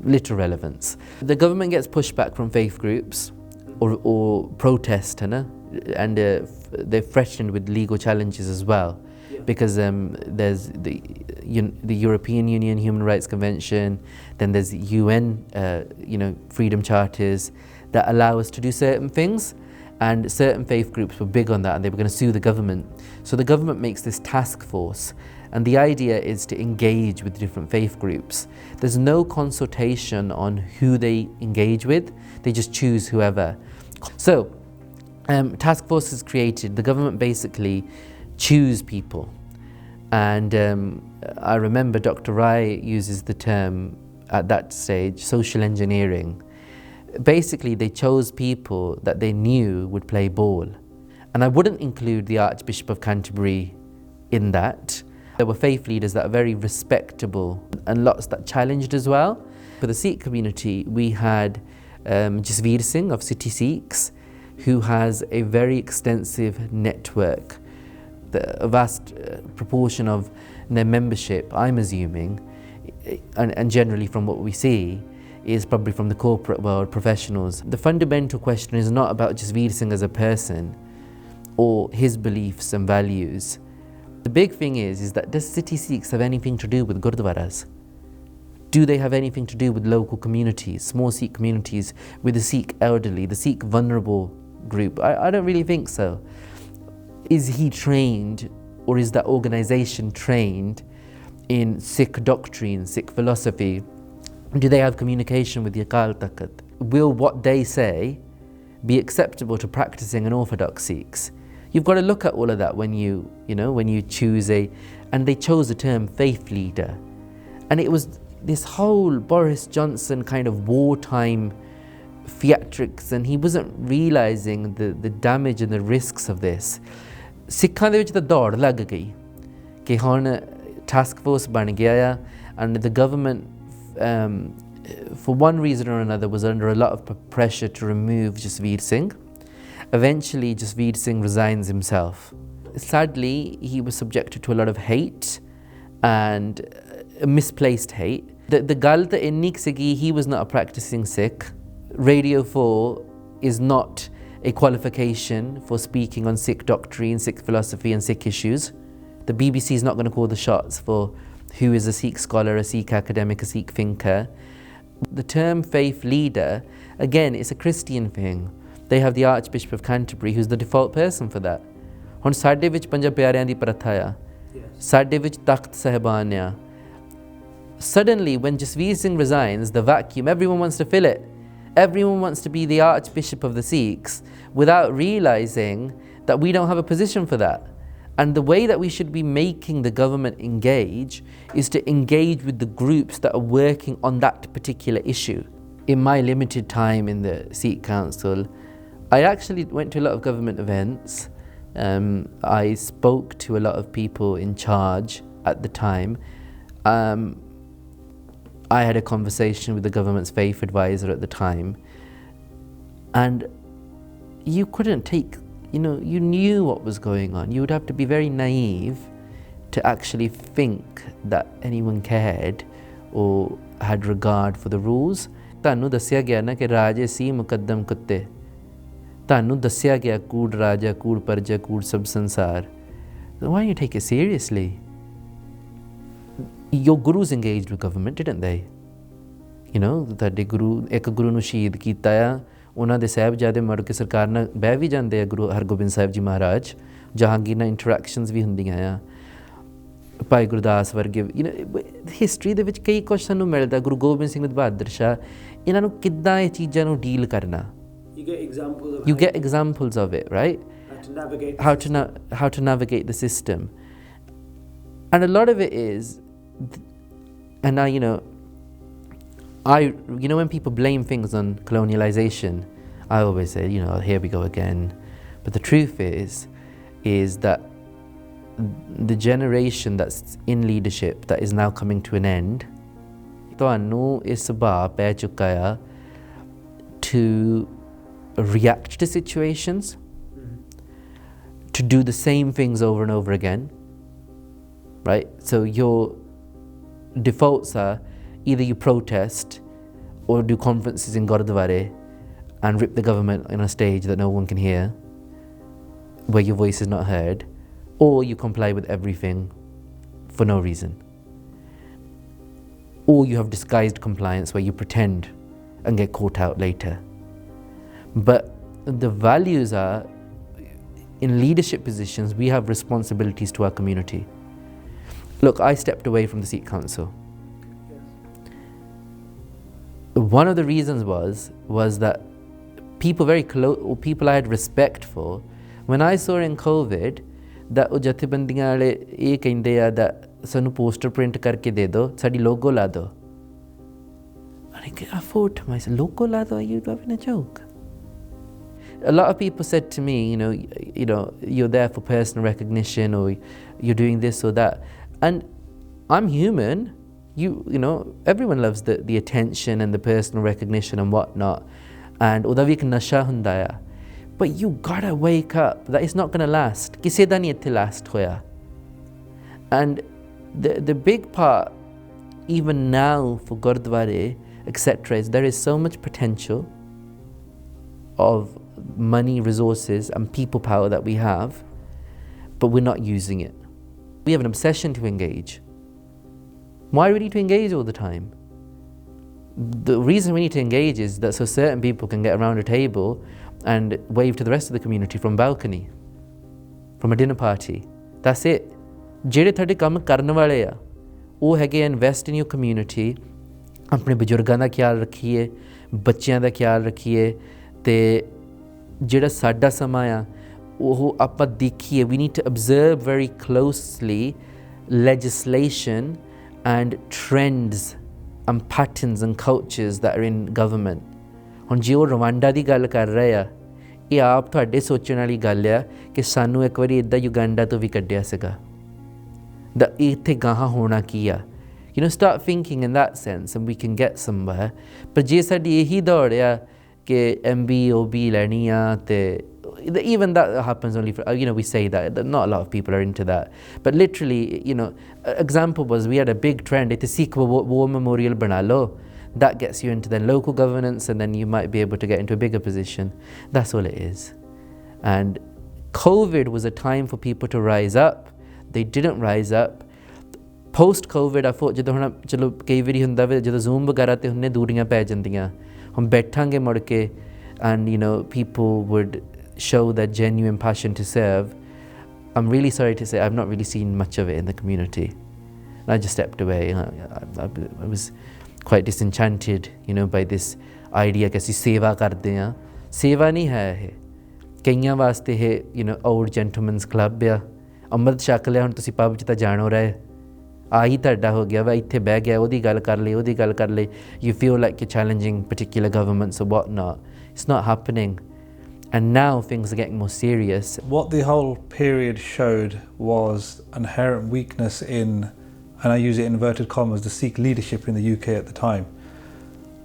little relevance. The government gets pushback from faith groups or protest, and they're threatened with legal challenges as well, because there's the European Union Human Rights Convention, then there's UN freedom charters that allow us to do certain things, and certain faith groups were big on that and they were going to sue the government. So the government makes this task force, and the idea is to engage with different faith groups. There's no consultation on who they engage with, they just choose whoever. So task force is created, the government basically choose people, and I remember Dr. Rai uses the term at that stage, social engineering. Basically they chose people that they knew would play ball, and I wouldn't include the Archbishop of Canterbury in that. There were faith leaders that are very respectable and lots that challenged as well. For the Sikh community, we had Jasveer Singh of City Sikhs, who has a very extensive network a vast proportion of their membership, I'm assuming, and generally from what we see, is probably from the corporate world, professionals. The fundamental question is not about Jasveer Singh as a person or his beliefs and values. The big thing is that does city Sikhs have anything to do with Gurdwaras? Do they have anything to do with local communities, small Sikh communities, with the Sikh elderly, the Sikh vulnerable group? I don't really think so. Is he trained, or is that organisation trained in Sikh doctrine, Sikh philosophy? Do they have communication with the Akal Takat? Will what they say be acceptable to practicing and orthodox Sikhs? You've got to look at all of that when you choose and they chose the term faith leader. And it was this whole Boris Johnson kind of wartime theatrics, and he wasn't realising the damage and the risks of this. Sikhan de vich ta daud lag gayi ki hun task force ban gaya, and the government for one reason or another was under a lot of pressure to remove Jasveer Singh. Eventually Jasveer Singh resigns himself. Sadly, he was subjected to a lot of hate and misplaced hate. The galta inni sigi, he was not a practicing Sikh. Radio 4 is not a qualification for speaking on Sikh doctrine, Sikh philosophy and Sikh issues. The BBC is not going to call the shots for who is a Sikh scholar, a Sikh academic, a Sikh thinker. The term faith leader, again, it's a Christian thing. They have the Archbishop of Canterbury, who's the default person for that. Hun ਸਾਡੇ ਵਿੱਚ ਪੰਜਾਂ ਪਿਆਰਿਆਂ ਦੀ ਪ੍ਰਥਾ ਆ, ਸਾਡੇ ਵਿੱਚ ਤਖਤ ਸਹਿਬਾਨ ਆ. Suddenly, when Jasveer Singh resigns, the vacuum, everyone wants to fill it. Everyone wants to be the Archbishop of the Sikhs without realising that we don't have a position for that. And the way that we should be making the government engage is to engage with the groups that are working on that particular issue. In my limited time in the Sikh Council, I actually went to a lot of government events. I spoke to a lot of people in charge at the time. I had a conversation with the government's faith advisor at the time, and you couldn't take, you knew what was going on. You would have to be very naive to actually think that anyone cared or had regard for the rules. ਤੁਹਾਨੂੰ ਦੱਸਿਆ ਗਿਆ ਨਾ ਕਿ ਰਾਜੇ ਸੀ ਮੁਕੱਦਮ ਕੁੱਤੇ, ਤੁਹਾਨੂੰ ਦੱਸਿਆ ਗਿਆ ਕੂੜ ਰਾਜਾ ਕੂੜ ਪਰਜਾ ਕੂੜ ਸਭ ਸੰਸਾਰ. Why don't you take it seriously? Your gurus engaged with government, didn't they? ਤੁਹਾਡੇ ਗੁਰੂ, ਇੱਕ ਗੁਰੂ ਨੂੰ ਸ਼ਹੀਦ ਕੀਤਾ ਆ, ਉਹਨਾਂ ਦੇ ਸਾਹਿਬਜ਼ਾਦੇ ਮਰ ਕੇ ਸਰਕਾਰ ਨਾਲ ਬਹਿ ਵੀ ਜਾਂਦੇ ਆ, ਗੁਰੂ ਹਰਗੋਬਿੰਦ ਸਾਹਿਬ ਜੀ ਮਹਾਰਾਜ, ਜਹਾਂਗੀਰ ਨਾਲ ਇੰਟਰੈਕਸ਼ਨਸ ਵੀ ਹੁੰਦੀਆਂ ਆ, ਭਾਈ ਗੁਰਦਾਸ ਵਰਗੇ. ਹਿਸਟਰੀ ਦੇ ਵਿੱਚ ਕਈ ਕੁਛ ਸਾਨੂੰ ਮਿਲਦਾ. ਗੁਰੂ ਗੋਬਿੰਦ ਸਿੰਘ ਬਹਾਦਰ ਸ਼ਾਹ, ਇਹਨਾਂ ਨੂੰ ਕਿੱਦਾਂ ਇਹ ਚੀਜ਼ਾਂ ਨੂੰ ਡੀਲ ਕਰਨਾ. You get examples of it, right? How to navigate the system. And a lot of it is, and now, when people blame things on colonialization, I always say, here we go again. But the truth is that the generation that's in leadership that is now coming to an end, ਤੁਹਾਨੂੰ ਇਸ ਸੁਭਾਅ ਪੈ ਚੁੱਕਾ ਆ to react to situations, to do the same things over and over again, right? So your defaults are either you protest or do conferences in Gurdwara and rip the government on a stage that no one can hear, where your voice is not heard, or you comply with everything for no reason. Or you have disguised compliance where you pretend and get caught out later. But the values are, in leadership positions, we have responsibilities to our community. Look, I stepped away from the Sikh Council. One of the reasons was that people people I had respect for, when I saw in COVID that ਉਹ ਜਥੇਬੰਦੀਆਂ ਵਾਲੇ ਇਹ ਕਹਿੰਦੇ ਆ that ਸਾਨੂੰ poster print ਕਰਕੇ ਦੇ ਦਿਓ, ਸਾਡੀ logo ਲਾ ਦਿਓ. I thought to myself, logo ਲਾ ਦਿਓ, are you having a joke? A lot of people said to me, you're there for personal recognition, or you're doing this or that. And I'm human. Everyone loves the attention and the personal recognition and whatnot. And ਉਹਦਾ ਵੀ ਇੱਕ ਨਸ਼ਾ ਹੁੰਦਾ ਆ. But you gotta wake up that it's not gonna last. Kise da nahi itthe last hoya. And the big part, even now for Gurdwara, etc., is there is so much potential of money, resources, and people power that we have, but we're not using it. We have an obsession to engage. Why do we need to engage all the time? The reason we need to engage is that so certain people can get around a table and wave to the rest of the community from a balcony, from a dinner party. That's it. ਜਿਹੜੇ ਤੁਹਾਡੇ ਕੰਮ ਕਰਨ ਵਾਲੇ ਆ ਉਹ ਹੈਗੇ invest in your community, ਆਪਣੇ ਬਜ਼ੁਰਗਾਂ ਦਾ ਖਿਆਲ ਰੱਖੀਏ, ਬੱਚਿਆਂ ਦਾ ਖਿਆਲ ਰੱਖੀਏ, ਤੇ ਜਿਹੜਾ ਸਾਡਾ ਸਮਾਂ ਆ ਉਹ ਆਪਾਂ ਦੇਖੀਏ. We need to observe very closely legislation and trends and patterns and cultures that are in government. ਹੁਣ ਜੇ ਉਹ ਰਵਾਂਡਾ ਦੀ ਗੱਲ ਕਰ ਰਹੇ ਆ, ਇਹ ਆਪ ਤੁਹਾਡੇ ਸੋਚਣ ਵਾਲੀ ਗੱਲ ਆ ਕਿ ਸਾਨੂੰ ਇੱਕ ਵਾਰੀ ਇੱਦਾਂ ਯੁਗੰਡਾ ਤੋਂ ਵੀ ਕੱਢਿਆ ਸੀਗਾ. ਦਾ ਇੱਥੇ ਗਾਹਾਂ ਹੋਣਾ ਕੀ ਆ? You know, start thinking in that sense and we can get somewhere. ਪਰ ਜੇ ਸਾਡੀ ਇਹੀ ਦੌੜ ਆ ਕਿ MB, OB ਲੈਣੀ ਆ, ਤੇ even that happens only for, you know, we say that not a lot of people are into that, but literally, you know, example was we had a big trend, it's a Sikh war memorial bana lo, that gets you into then local governance, and then you might be able to get into a bigger position. That's all it is. And COVID was a time for people to rise up. They didn't rise up. Post COVID, I thought ਜਦੋਂ ਹੁਣ ਚਲੋ ਕਈ ਵਾਰੀ ਹੁੰਦਾ ਵੇ ਜਦੋਂ zoom ਵਗੈਰਾ ਤੇ ਹੁੰਨੇ ਦੂਰੀਆਂ ਪੈ ਜਾਂਦੀਆਂ, ਹੁਣ ਬੈਠਾਂਗੇ ਮੁੜ ਕੇ, and you know, people would show their genuine passion to serve. I'm really sorry to say I've not really seen much of it in the community. And I just stepped away. I was quite disenchanted, you know, by this idea ਕਿ ਅਸੀਂ ਸੇਵਾ ਕਰਦੇ ਹਾਂ. ਸੇਵਾ ਨਹੀਂ ਹੈ ਇਹ. ਕਈਆਂ ਵਾਸਤੇ ਇਹ, you know, old gentleman's club ਆ. ਅੰਮ੍ਰਿਤ ਛਕ ਲਿਆ, ਹੁਣ ਤੁਸੀਂ ਪੱਬ 'ਚ ਤਾਂ ਜਾਣੋ ਰਹੇ. ਆਹੀ ਤੁਹਾਡਾ ਹੋ ਗਿਆ ਵਾ, ਇੱਥੇ ਬਹਿ ਗਿਆ, ਉਹਦੀ ਗੱਲ ਕਰ ਲਈ, ਉਹਦੀ ਗੱਲ ਕਰ ਲਈ. You feel like you're challenging particular governments or whatnot. It's not happening. And now things are getting more serious. What the whole period showed was an inherent weakness in, and I use it in inverted commas, the Sikh leadership in the UK at the time.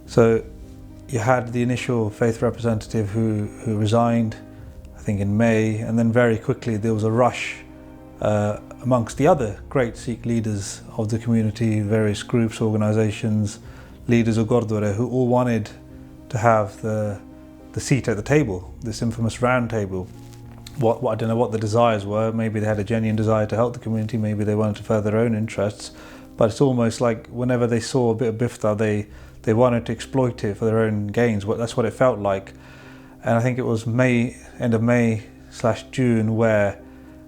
So you had the initial faith representative who resigned, I think in May, and then very quickly there was a rush amongst the other great Sikh leaders of the community, various groups, organisations, leaders of Gurdwara, who all wanted to have the seat at the table, this infamous round table. What I don't know what the desires were. Maybe they had a genuine desire to help the community, maybe they wanted to further their own interests, but it's almost like whenever they saw a bit of bifta, they wanted to exploit it for their own gains. That's what it felt like. And I think it was end of May/June, where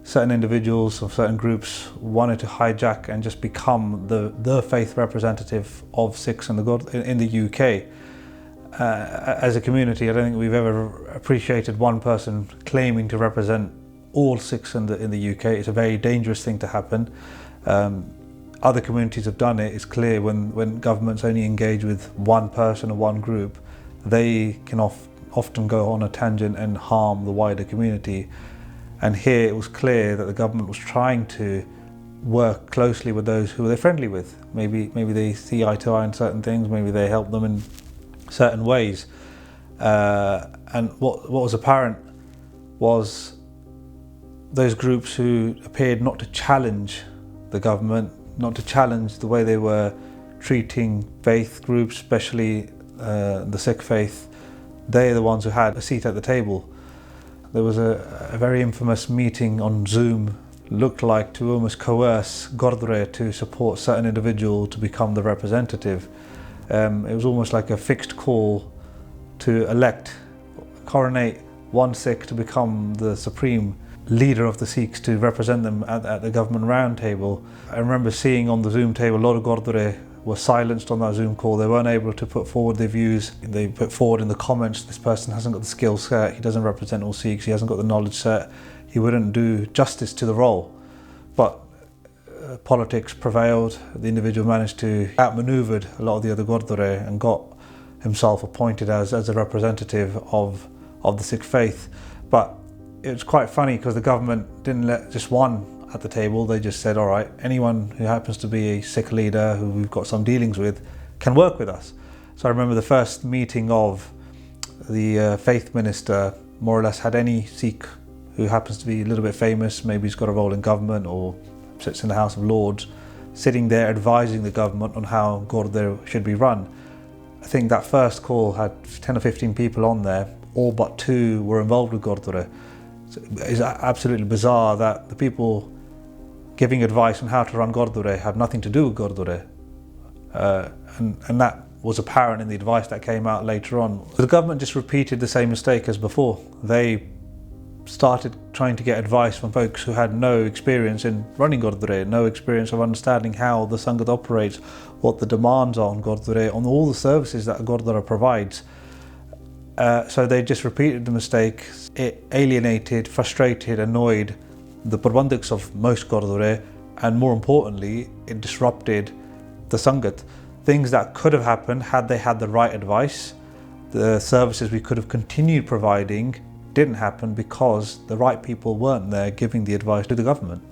certain individuals or certain groups wanted to hijack and just become the faith representative of Sikhs in the UK. As a community, I don't think we've ever appreciated one person claiming to represent all Sikhs in the UK. It's a very dangerous thing to happen. Other communities have done it. It's clear when governments only engage with one person or one group, they can often go on a tangent and harm the wider community. And here it was clear that the government was trying to work closely with those who they're friendly with. Maybe they see eye to eye on certain things, maybe they help them in certain ways. And what was apparent was those groups who appeared not to challenge the government, not to challenge the way they were treating faith groups, especially the Sikh faith, they're the ones who had a seat at the table. There was a very infamous meeting on Zoom, looked like to almost coerce Gurdwara to support certain individual to become the representative. It was almost like a fixed call to coronate one Sikh to become the supreme leader of the Sikhs, to represent them at the government round table. I remember seeing on the Zoom table a lot of Gurdwara were silenced on that Zoom call. They weren't able to put forward their views. They put forward in the comments, this person hasn't got the skill set, he doesn't represent all Sikhs, he hasn't got the knowledge set, he wouldn't do justice to the role. But politics prevailed. The individual managed to outmaneuver a lot of the other Gurdwara and got himself appointed as a representative of the Sikh faith. But it was quite funny because the government didn't let just one at the table. They just said, all right, anyone who happens to be a Sikh leader who we've got some dealings with can work with us. So I remember the first meeting of the faith minister, more or less had any Sikh who happens to be a little bit famous, maybe he's got a role in government or sits in the House of Lords, sitting there advising the government on how Gurdwara should be run. I think that first call had 10 or 15 people on there, all but 2 were involved with Gurdwara. So it's absolutely bizarre that the people giving advice on how to run Gurdwara have nothing to do with Gurdwara. And that was apparent in the advice that came out later on. The government just repeated the same mistake as before. They started trying to get advice from folks who had no experience in running Gurdwara, no experience of understanding how the Sangat operates, what the demands are on Gurdwara, on all the services that Gurdwara provides. So they just repeated the mistake. It alienated, frustrated, annoyed the Prabandhaks of most Gurdwara, and more importantly, it disrupted the Sangat. Things that could have happened had they had the right advice, the services we could have continued providing didn't happen because the right people weren't there giving the advice to the government.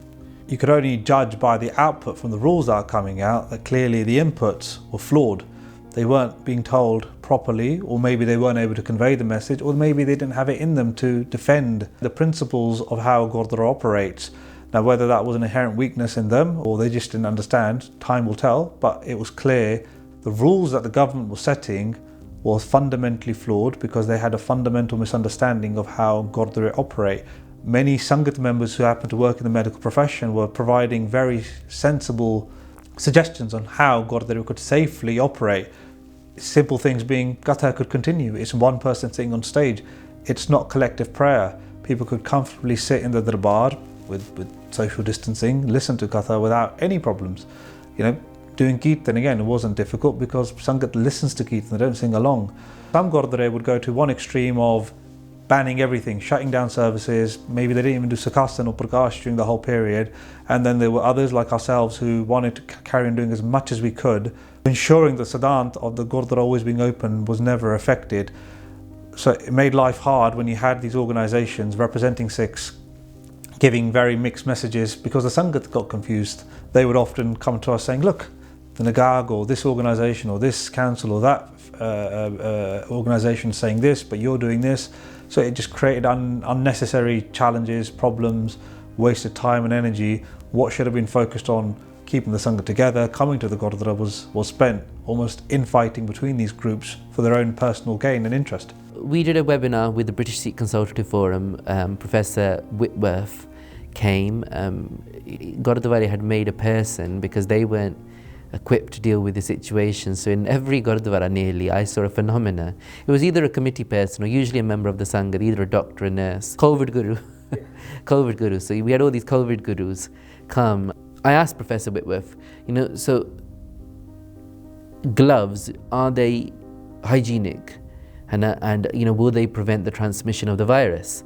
You could only judge by the output from the rules that are coming out that clearly the inputs were flawed. They weren't being told properly, or maybe they weren't able to convey the message, or maybe they didn't have it in them to defend the principles of how Gurdwara operates. Now, whether that was an inherent weakness in them or they just didn't understand, time will tell, but it was clear the rules that the government was setting was fundamentally flawed because they had a fundamental misunderstanding of how Gurdwara operate. Many Sangat members who happen to work in the medical profession were providing very sensible suggestions on how Gurdwara could safely operate. Simple things being, Gatha could continue. It's one person sitting on stage. It's not collective prayer. People could comfortably sit in the darbar with social distancing, listen to Katha without any problems. Doing Kirtan, again, it wasn't difficult because Sangat listens to Kirtan, they don't sing along. Some Gurdwara would go to one extreme of banning everything, shutting down services, maybe they didn't even do Sakastan or Prakash during the whole period, and then there were others like ourselves who wanted to carry on doing as much as we could, ensuring the Siddhant of the Gurdwara always being open was never affected. So it made life hard when you had these organisations representing Sikhs giving very mixed messages because the Sangat got confused. They would often come to us saying, look, the Nagag or this organisation or this council or that organisation saying this, but you're doing this. So it just created unnecessary challenges, problems, wasted time and energy. What should have been focused on keeping the Sangha together, coming to the Gurdwara was spent almost infighting between these groups for their own personal gain and interest. We did a webinar with the British Sikh Consultative Forum. Professor Whitworth came. Gurdwara had made a person because they weren't equipped to deal with the situation. So in every Gurdwara nearly, I saw a phenomena. It was either a committee person or usually a member of the Sangha, either a doctor or a nurse. COVID guru. COVID guru. So we had all these COVID gurus come. I asked Professor Whitworth, so gloves, are they hygienic? And will they prevent the transmission of the virus?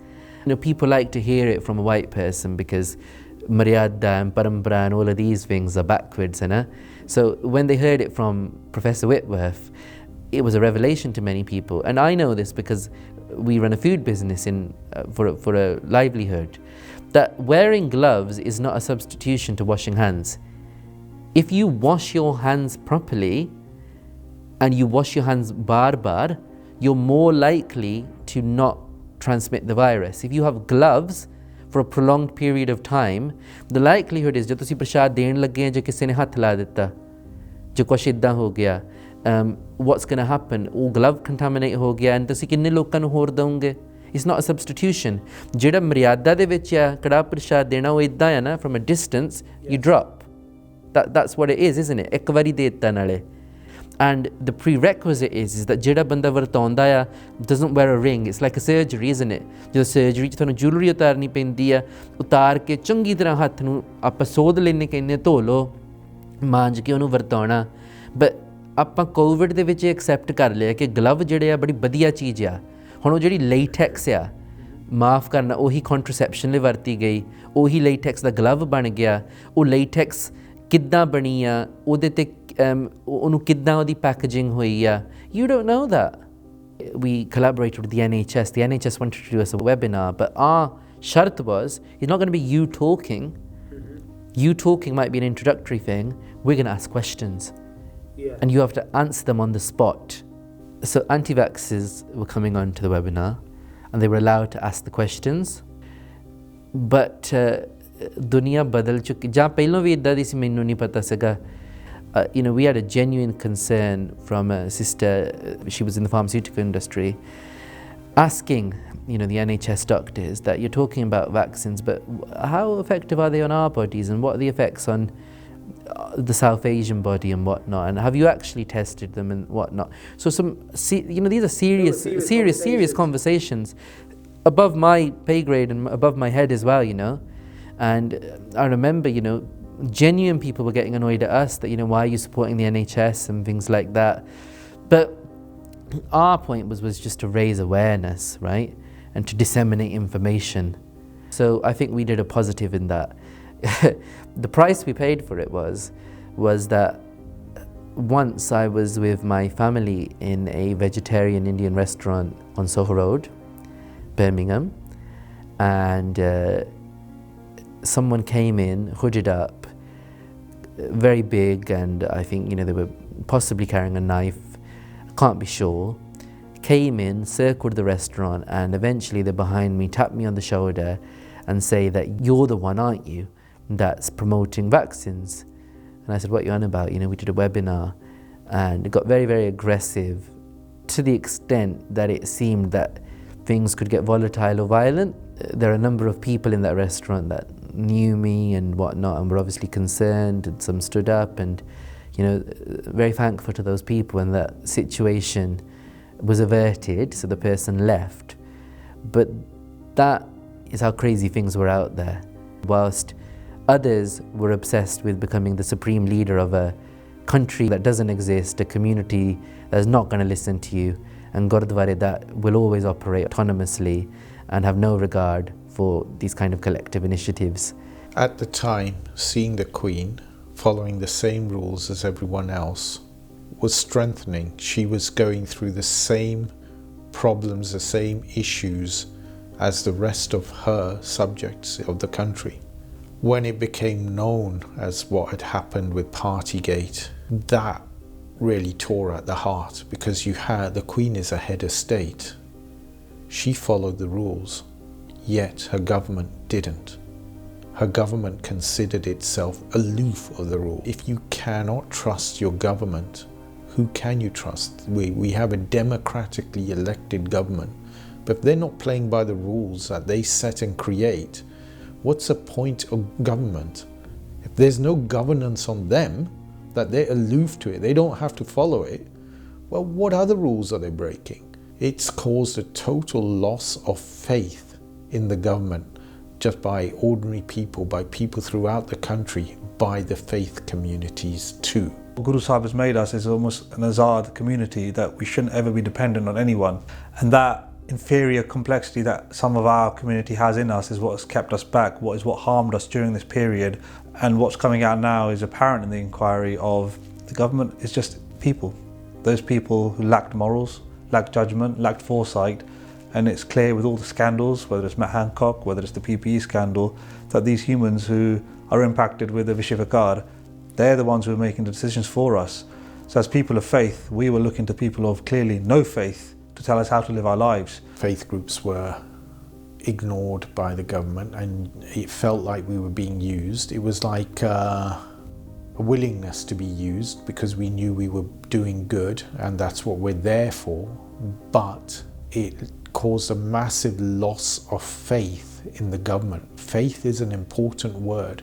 People like to hear it from a white person because Maryada and Parampara and all of these things are backwards. So when they heard it from Professor Whitworth, it was a revelation to many people. And I know this because we run a food business for a livelihood, that wearing gloves is not a substitution to washing hands. If you wash your hands properly and you wash your hands bar, you're more likely to not transmit the virus. If you have gloves for a prolonged period of time, the likelihood is, जो तुसी प्रसाद then लगे हैं, जो किसी ने हाथ ला देता, जो कुछ इदा हो गया, what's going to happen? वो glove contaminate हो गया, and तुसी किन्ने लोकां नूं होर दोगे? It's not a substitution. जिहड़ा मर्यादा दे विच आ कड़ा प्रसाद देना, वो इदा है ना, from a distance, you drop. That's what it is, isn't it? एक वारी दे दित्ता नाले. And the prerequisite is that ਜਿਹੜਾ ਬੰਦਾ ਵਰਤਾਉਂਦਾ ਆ doesn't wear a ring. It's like a surgery, isn't it? ਜਦੋਂ surgery 'ਚ ਤੁਹਾਨੂੰ jewelry ਉਤਾਰਨੀ ਪੈਂਦੀ ਆ, ਉਤਾਰ ਕੇ ਚੰਗੀ ਤਰ੍ਹਾਂ ਹੱਥ ਨੂੰ ਆਪਾਂ ਸੋਧ ਲੈਣੇ, ਕਹਿੰਦੇ ਧੋ ਲਓ, ਮਾਂਜ ਕੇ ਉਹਨੂੰ ਵਰਤਾਉਣਾ. But ਆਪਾਂ ਕੋਵਿਡ ਦੇ ਵਿੱਚ ਐਕਸੈਪਟ ਕਰ ਲਿਆ ਕਿ ਗਲਵ ਜਿਹੜੇ ਆ ਬੜੀ ਵਧੀਆ ਚੀਜ਼ ਆ. ਹੁਣ ਉਹ ਜਿਹੜੀ ਲੇਟੈਕਸ ਆ, ਮਾਫ ਕਰਨਾ, ਉਹੀ ਕੰਟਰਸੈਪਸ਼ਨ ਲਈ ਵਰਤੀ ਗਈ, ਉਹੀ ਲੇਟੈਕਸ ਦਾ ਗਲਵ ਬਣ ਗਿਆ. ਉਹ ਲੇਟੈਕਸ ਕਿੱਦਾਂ ਬਣੀ ਆ, ਉਹਦੇ ਤੇ ਉਹਨੂੰ ਕਿੱਦਾਂ ਉਹਦੀ ਪੈਕੇਜਿੰਗ ਹੋਈ ਆ. You don't know that. We collaborated with the NHS. The NHS wanted to do us a webinar, but our shart was, it's not going to be you talking. You talking might be an introductory thing. We're going to ask questions. Yeah. And you have to answer them on the spot. So anti-vaxxers were coming on to the webinar, and they were allowed to ask the questions. But दुनिया बदल चुकी जहाँ पहलों भी इदा दी सी मैनू नहीं पता सगा. We had a genuine concern from a sister, she was in the pharmaceutical industry, asking the NHS doctors that you're talking about vaccines, but how effective are they on our bodies, and what are the effects on the South Asian body and whatnot, and have you actually tested them and whatnot? So these are serious conversations above my pay grade and above my head as well, And I remember, genuine people were getting annoyed at us that, why are you supporting the NHS and things like that. But our point was just to raise awareness, right? And to disseminate information. So I think we did a positive in that. The price we paid for it was that once I was with my family in a vegetarian Indian restaurant on Soho Road, Birmingham, and someone came in, hooded up, very big, and I think, they were possibly carrying a knife, can't be sure, came in, circled the restaurant, and eventually they're behind me, tapped me on the shoulder and say that you're the one, aren't you, that's promoting vaccines. And I said, what are you on about? We did a webinar, and it got very, very aggressive to the extent that it seemed that things could get volatile or violent. There are a number of people in that restaurant that knew me and whatnot and were obviously concerned, and some stood up, and very thankful to those people, and that situation was averted, so the person left. But that is how crazy things were out there. Whilst others were obsessed with becoming the supreme leader of a country that doesn't exist, a community that's not going to listen to you, and Gurdwara that will always operate autonomously and have no regard for these kind of collective initiatives. At the time, seeing the Queen following the same rules as everyone else was strengthening. She was going through the same problems, the same issues as the rest of her subjects of the country. When it became known as what had happened with Partygate, that really tore at the heart, because the Queen is a head of state. She followed the rules, yet her government didn't. Her government considered itself aloof of the rule. If you cannot trust your government, who can you trust? We have a democratically elected government, but if they're not playing by the rules that they set and create, what's the point of government? If there's no governance on them, that they're aloof to it, they don't have to follow it, well, what other rules are they breaking? It's caused a total loss of faith in the government, just by ordinary people, by people throughout the country, by the faith communities too. Guru Sahib has made us as almost an azad community, that we shouldn't ever be dependent on anyone. And that inferior complexity that some of our community has in us is what has kept us back, what harmed us during this period. And what's coming out now is apparent in the inquiry of the government is just people. Those people who lacked morals, lacked judgment, lacked foresight. And it's clear with all the scandals, whether it's Matt Hancock, whether it's the PPE scandal, that these humans who are impacted with the Vishivikar, they're the ones who are making the decisions for us. So as people of faith, we were looking to people of clearly no faith to tell us how to live our lives. Faith groups were ignored by the government, and it felt like we were being used. It was like a willingness to be used, because we knew we were doing good and that's what we're there for, but it caused a massive loss of faith in the government. Faith is an important word.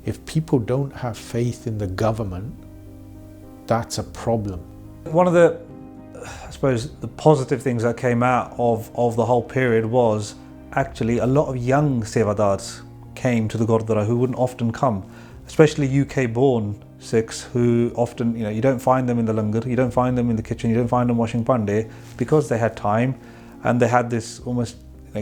If people don't have faith in the government, that's a problem. One of the, I suppose, the positive things that came out of the whole period was actually a lot of young Sevadars came to the Gurdwara who wouldn't often come, especially UK-born Sikhs who often, you don't find them in the langar, you don't find them in the kitchen, you don't find them washing pande, because they had time and they had this almost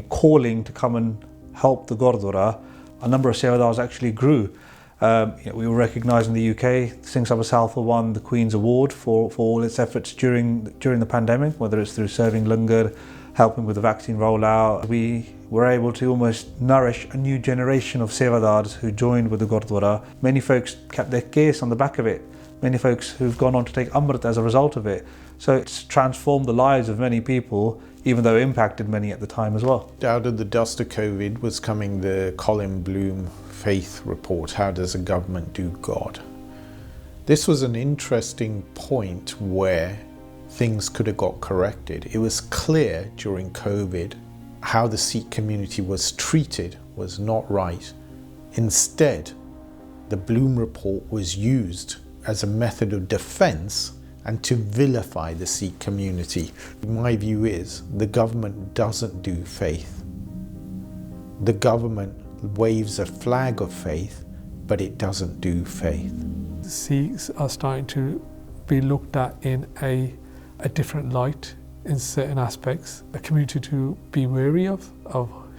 calling to come and help the Gurdwara. A number of Sevadars actually grew. We were recognised in the UK. Singh Sabha Salfa won the Queen's Award for all its efforts during the pandemic, whether it's through serving langar, helping with the vaccine rollout. We were able to almost nourish a new generation of Sevadars who joined with the Gurdwara. Many folks kept their case on the back of it, many folks who've gone on to take Amrit as a result of it. So it's transformed the lives of many people, even though it impacted many at the time as well. Out of the dust of COVID was coming the Colin Bloom Faith report, How Does a Government Do God? This was an interesting point where things could have got corrected. It was clear during COVID how the Sikh community was treated was not right. Instead, the Bloom report was used as a method of defense and to vilify the Sikh community. My view is the government doesn't do faith. The government waves a flag of faith, but it doesn't do faith. Sikhs are starting to be looked at in a different light in certain aspects, a community to be wary of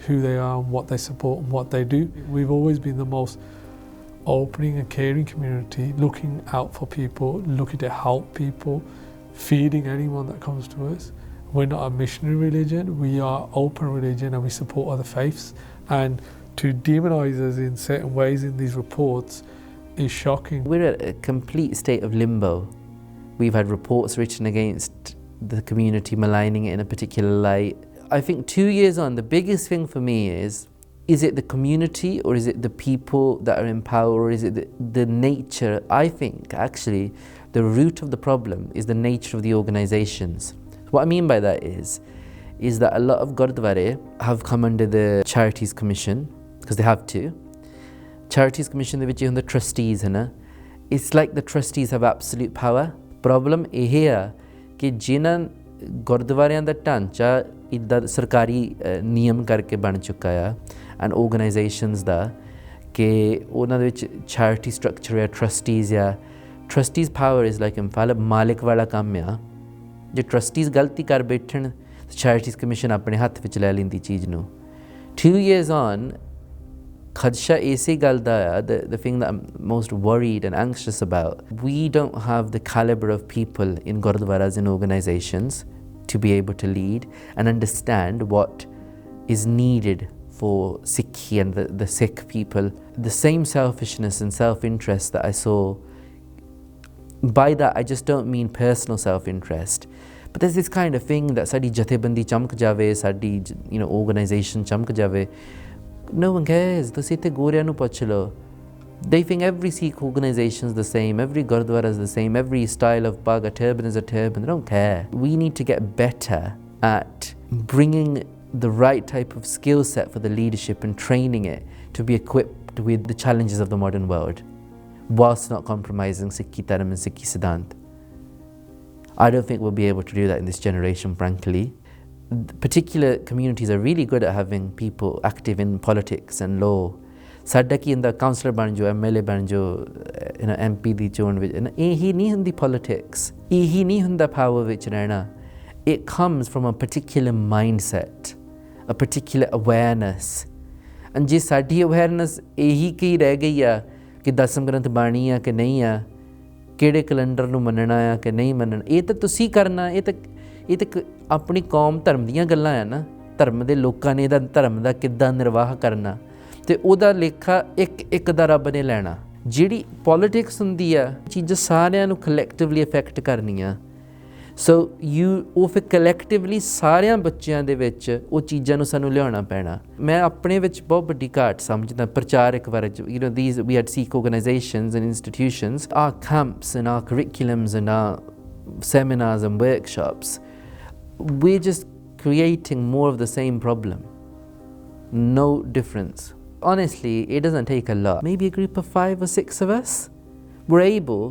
who they are and what they support and what they do. We've always been the most opening and caring community, looking out for people, looking to help people, feeding anyone that comes to us. We're not a missionary religion, we are open religion and we support other faiths. And to demonise us in certain ways in these reports is shocking. We're at a complete state of limbo. We've had reports written against the community, maligning it in a particular light. I think 2 years on, the biggest thing for me is it the community or is it the people that are in power or is it the nature? I think actually the root of the problem is the nature of the organisations. What I mean by that is that a lot of Gurdwara have come under the Charities Commission because they have to. Charities Commission ਦੇ ਵਿੱਚ ਇਹ ਹੁੰਦਾ trustees ਹੈ ਨਾ. It's like the trustees have absolute power. Problem ਇਹ ਆ ਕਿ ਜਿਨ੍ਹਾਂ ਗੁਰਦੁਆਰਿਆਂ ਦਾ ਢਾਂਚਾ ਇੱਦਾਂ ਸਰਕਾਰੀ ਨਿਯਮ ਕਰਕੇ ਬਣ ਚੁੱਕਾ ਆ ਐਂਡ ਆਰਗੇਨਾਈਜੇਸ਼ਨਸ ਦਾ ਕਿ ਉਹਨਾਂ ਦੇ ਵਿੱਚ ਚੈਰਿਟੀ ਸਟਰਕਚਰ ਆ trustees power is like infallible ਮਾਲਿਕ ਵਾਲਾ ਕੰਮ ਆ ਜੇ trustees ਗਲਤੀ ਕਰ ਬੈਠਣ Charities Commission ਆਪਣੇ ਹੱਥ ਵਿੱਚ ਲੈ ਲੈਂਦੀ ਚੀਜ਼ ਨੂੰ 2 years on ਖਦਸ਼ਾ ਇਸੇ ਗੱਲ ਦਾ ਆ the thing that I'm most worried and anxious about we don't have the caliber of people in gurdwaras and organizations to be able to lead and understand what is needed for Sikhi and the Sikh people. The same selfishness and self-interest that I saw, by that I just don't mean personal self-interest, but there's this kind of thing that sadi jathebandi chamk jave, sadi organization chamk jave. No one cares. They think every Sikh organisation is the same, every Gurdwara is the same, every style of bag, a turban is a turban. They don't care. We need to get better at bringing the right type of skill set for the leadership and training it to be equipped with the challenges of the modern world whilst not compromising Sikhi Dharam and Sikhi Siddhant. I don't think we'll be able to do that in this generation, frankly. Particular communities are really good at having people active in politics and law. Sadda ki inda councillor ban jo, MLA ban jo, MP di chon vich ehi nahi hundi politics, ehi nahi hunda power vich rehna. It comes from a particular mindset, a particular awareness. And je sadi awareness ehi ki reh gayi a ki dasam granth bani a ke nahi a, ਕਿਹੜੇ calendar ਨੂੰ ਮੰਨਣਾ ਆ ਕਿ ਨਹੀਂ ਮੰਨਣਾ ਇਹ ਤਾਂ ਤੁਸੀਂ ਕਰਨਾ ਇਹ ਤਾਂ ਆਪਣੀ ਕੌਮ ਧਰਮ ਦੀਆਂ ਗੱਲਾਂ ਆ ਨਾ ਧਰਮ ਦੇ ਲੋਕਾਂ ਨੇ ਇਹਦਾ ਧਰਮ ਦਾ ਕਿੱਦਾਂ ਨਿਰਵਾਹ ਕਰਨਾ ਤੇ ਉਹਦਾ ਲੇਖਾ ਇੱਕ ਦਾ ਰੱਬ ਨੇ ਲੈਣਾ ਜਿਹੜੀ ਪੋਲਿਟਿਕਸ ਹੁੰਦੀ ਆ ਚੀਜ਼ਾਂ ਸਾਰਿਆਂ ਨੂੰ ਕਲੈਕਟਿਵਲੀ ਇਫੈਕਟ ਕਰਨੀਆਂ ਸੋ ਉਹ ਫਿਰ ਕਲੈਕਟਿਵਲੀ ਸਾਰਿਆਂ ਬੱਚਿਆਂ ਦੇ ਵਿੱਚ ਉਹ ਚੀਜ਼ਾਂ ਨੂੰ ਸਾਨੂੰ ਲਿਆਉਣਾ ਪੈਣਾ ਮੈਂ ਆਪਣੇ ਵਿੱਚ ਬਹੁਤ ਵੱਡੀ ਘਾਟ ਸਮਝਦਾ ਪ੍ਰਚਾਰਕ ਵਰਗ these we had Sikh organizations and institutions our camps and our curriculums and our seminars and workshops we're just creating more of the same problem no difference honestly it doesn't take a lot maybe a group of 5 or 6 of us were able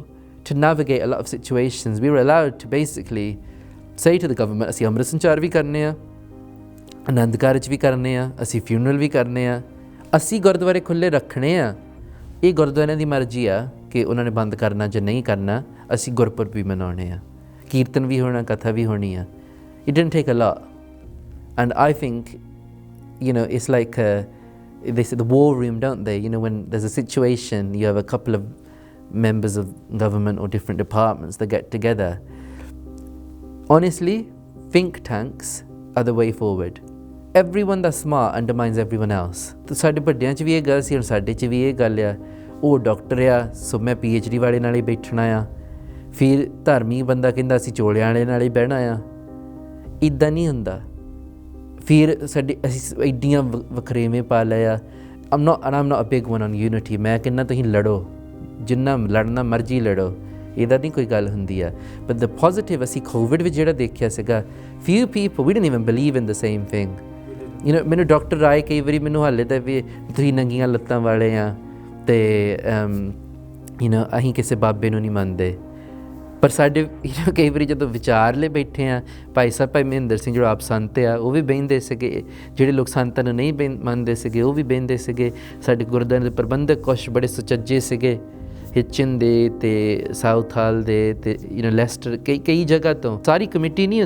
to navigate a lot of situations. We were allowed to basically say to the government, ਅਸੀਂ ਅੰਮ੍ਰਿਤ ਸੰਚਾਰ ਵੀ ਕਰਨੇ ਆ ਆਨੰਦ ਕਾਰਜ ਵੀ ਕਰਨੇ ਆ ਅਸੀਂ funeral ਵੀ ਕਰਨੇ ਆ ਅਸੀਂ ਗੁਰਦੁਆਰੇ ਖੁੱਲ੍ਹੇ ਰੱਖਣੇ ਆ ਇਹ ਗੁਰਦੁਆਰਿਆਂ ਦੀ ਮਰਜ਼ੀ ਆ ਕਿ ਉਹਨਾਂ ਨੇ ਬੰਦ ਕਰਨਾ ਜਾਂ ਨਹੀਂ ਕਰਨਾ ਅਸੀਂ ਗੁਰਪੁਰਬ ਵੀ ਮਨਾਉਣੇ ਆ ਕੀਰਤਨ ਵੀ ਹੋਣਾ ਕਥਾ ਵੀ ਹੋਣੀ ਆ it didn't take a lot and I think it's like they say the war room don't they when there's a situation you have a couple of members of government or different departments that get together. Honestly, think tanks are the way forward. Everyone that's smart undermines everyone else. तो साडे बड़ियां च भी ये गल सी और साडे च भी ये गल आ ਉਹ ਡਾਕਟਰ ਆ ਸੋ ਮੈਂ PhD ਵਾਲੇ ਨਾਲ ਹੀ ਬੈਠਣਾ ਆ ਫਿਰ ਧਾਰਮਿਕ ਬੰਦਾ ਕਹਿੰਦਾ ਅਸੀਂ ਚੋਲਿਆਂ ਵਾਲੇ ਨਾਲ ਹੀ ਬਹਿਣਾ ਆ। ਇੱਦਾਂ ਨਹੀਂ ਹੁੰਦਾ। ਫਿਰ ਅਸੀਂ ਐਡੀਆਂ ਵਖਰੇਵੇਂ ਪਾ ਲਏ ਆ। I'm not a big one on unity। ਮੈਂ ਕਹਿੰਦਾ ਤੁਸੀਂ ਲੜੋ, ਜਿੰਨਾ ਲੜਨਾ ਮਰਜ਼ੀ ਲੜੋ, ਇਹਦਾ ਨਹੀਂ ਕੋਈ ਗੱਲ ਹੁੰਦੀ ਆ। ਬਟ ਦ ਪੋਜ਼ੀਟਿਵ ਅਸੀਂ ਕੋਵਿਡ ਵਿੱਚ ਜਿਹੜਾ ਦੇਖਿਆ ਸੀਗਾ, few people we didn't even believe in the same thing। ਮੈਨੂੰ ਡਾਕਟਰ ਰਾਏ ਕਈ ਵਾਰੀ ਮੈਨੂੰ ਹਾਲੇ ਤਾਂ ਵੀ ਤੁਸੀਂ ਨੰਗੀਆਂ ਲੱਤਾਂ ਵਾਲੇ ਆ ਅਤੇ ਅਸੀਂ ਕਿਸੇ ਬਾਬੇ ਨੂੰ ਨਹੀਂ ਮੰਨਦੇ। ਪਰ ਸਾਡੇ ਕਈ ਵਾਰੀ ਜਦੋਂ ਵਿਚਾਰਲੇ ਬੈਠੇ ਆ, ਭਾਈ ਸਾਹਿਬ ਭਾਈ ਮਹਿੰਦਰ ਸਿੰਘ ਜੋ ਆਪ ਸੰਤ ਆ, ਉਹ ਵੀ ਬਹਿੰਦੇ ਸੀਗੇ। ਜਿਹੜੇ ਲੋਕ ਸੰਤਾਂ ਨੂੰ ਨਹੀਂ ਮੰਨਦੇ ਸੀਗੇ ਉਹ ਵੀ ਬਹਿੰਦੇ ਸੀਗੇ। ਸਾਡੇ ਗੁਰਦੁਆਰੇ ਦੇ ਪ੍ਰਬੰਧਕ ਕੁਛ ਬੜੇ ਸੁਚੱਜੇ ਸੀਗੇ, ਹਿੱਚਨ ਦੇ ਅਤੇ ਸਾਊਥ ਹਾਲ ਦੇ ਅਤੇ ਲੈਸਟਰ, ਕਈ ਜਗ੍ਹਾ ਤੋਂ। ਸਾਰੀ ਕਮੇਟੀ ਨਹੀਂ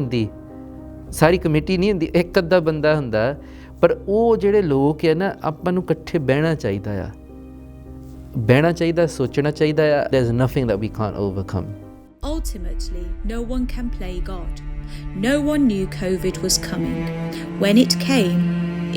ਹੁੰਦੀ, ਇੱਕ ਅੱਧਾ ਬੰਦਾ ਹੁੰਦਾ। ਪਰ ਉਹ ਜਿਹੜੇ ਲੋਕ ਆ ਨਾ, ਆਪਾਂ ਨੂੰ ਇਕੱਠੇ ਬਹਿਣਾ ਚਾਹੀਦਾ, ਸੋਚਣਾ ਚਾਹੀਦਾ ਆ। There's nothing that we can't overcome। Ultimately, no one can play God. No one knew COVID was coming. When it came,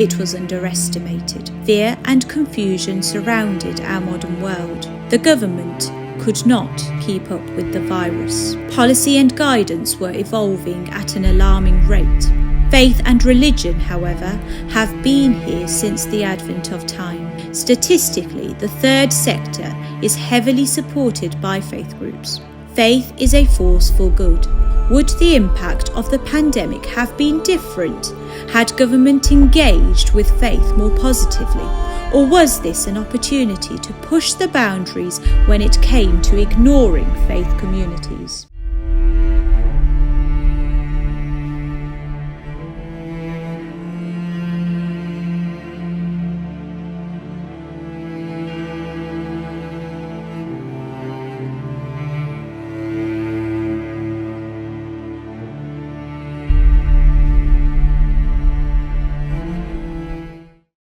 it was underestimated. Fear and confusion surrounded our modern world. The government could not keep up with the virus. Policy and guidance were evolving at an alarming rate. Faith and religion, however, have been here since the advent of time. Statistically, the third sector is heavily supported by faith groups. Faith is a force for good. Would the impact of the pandemic have been different had government engaged with faith more positively? Or was this an opportunity to push the boundaries when it came to ignoring faith communities?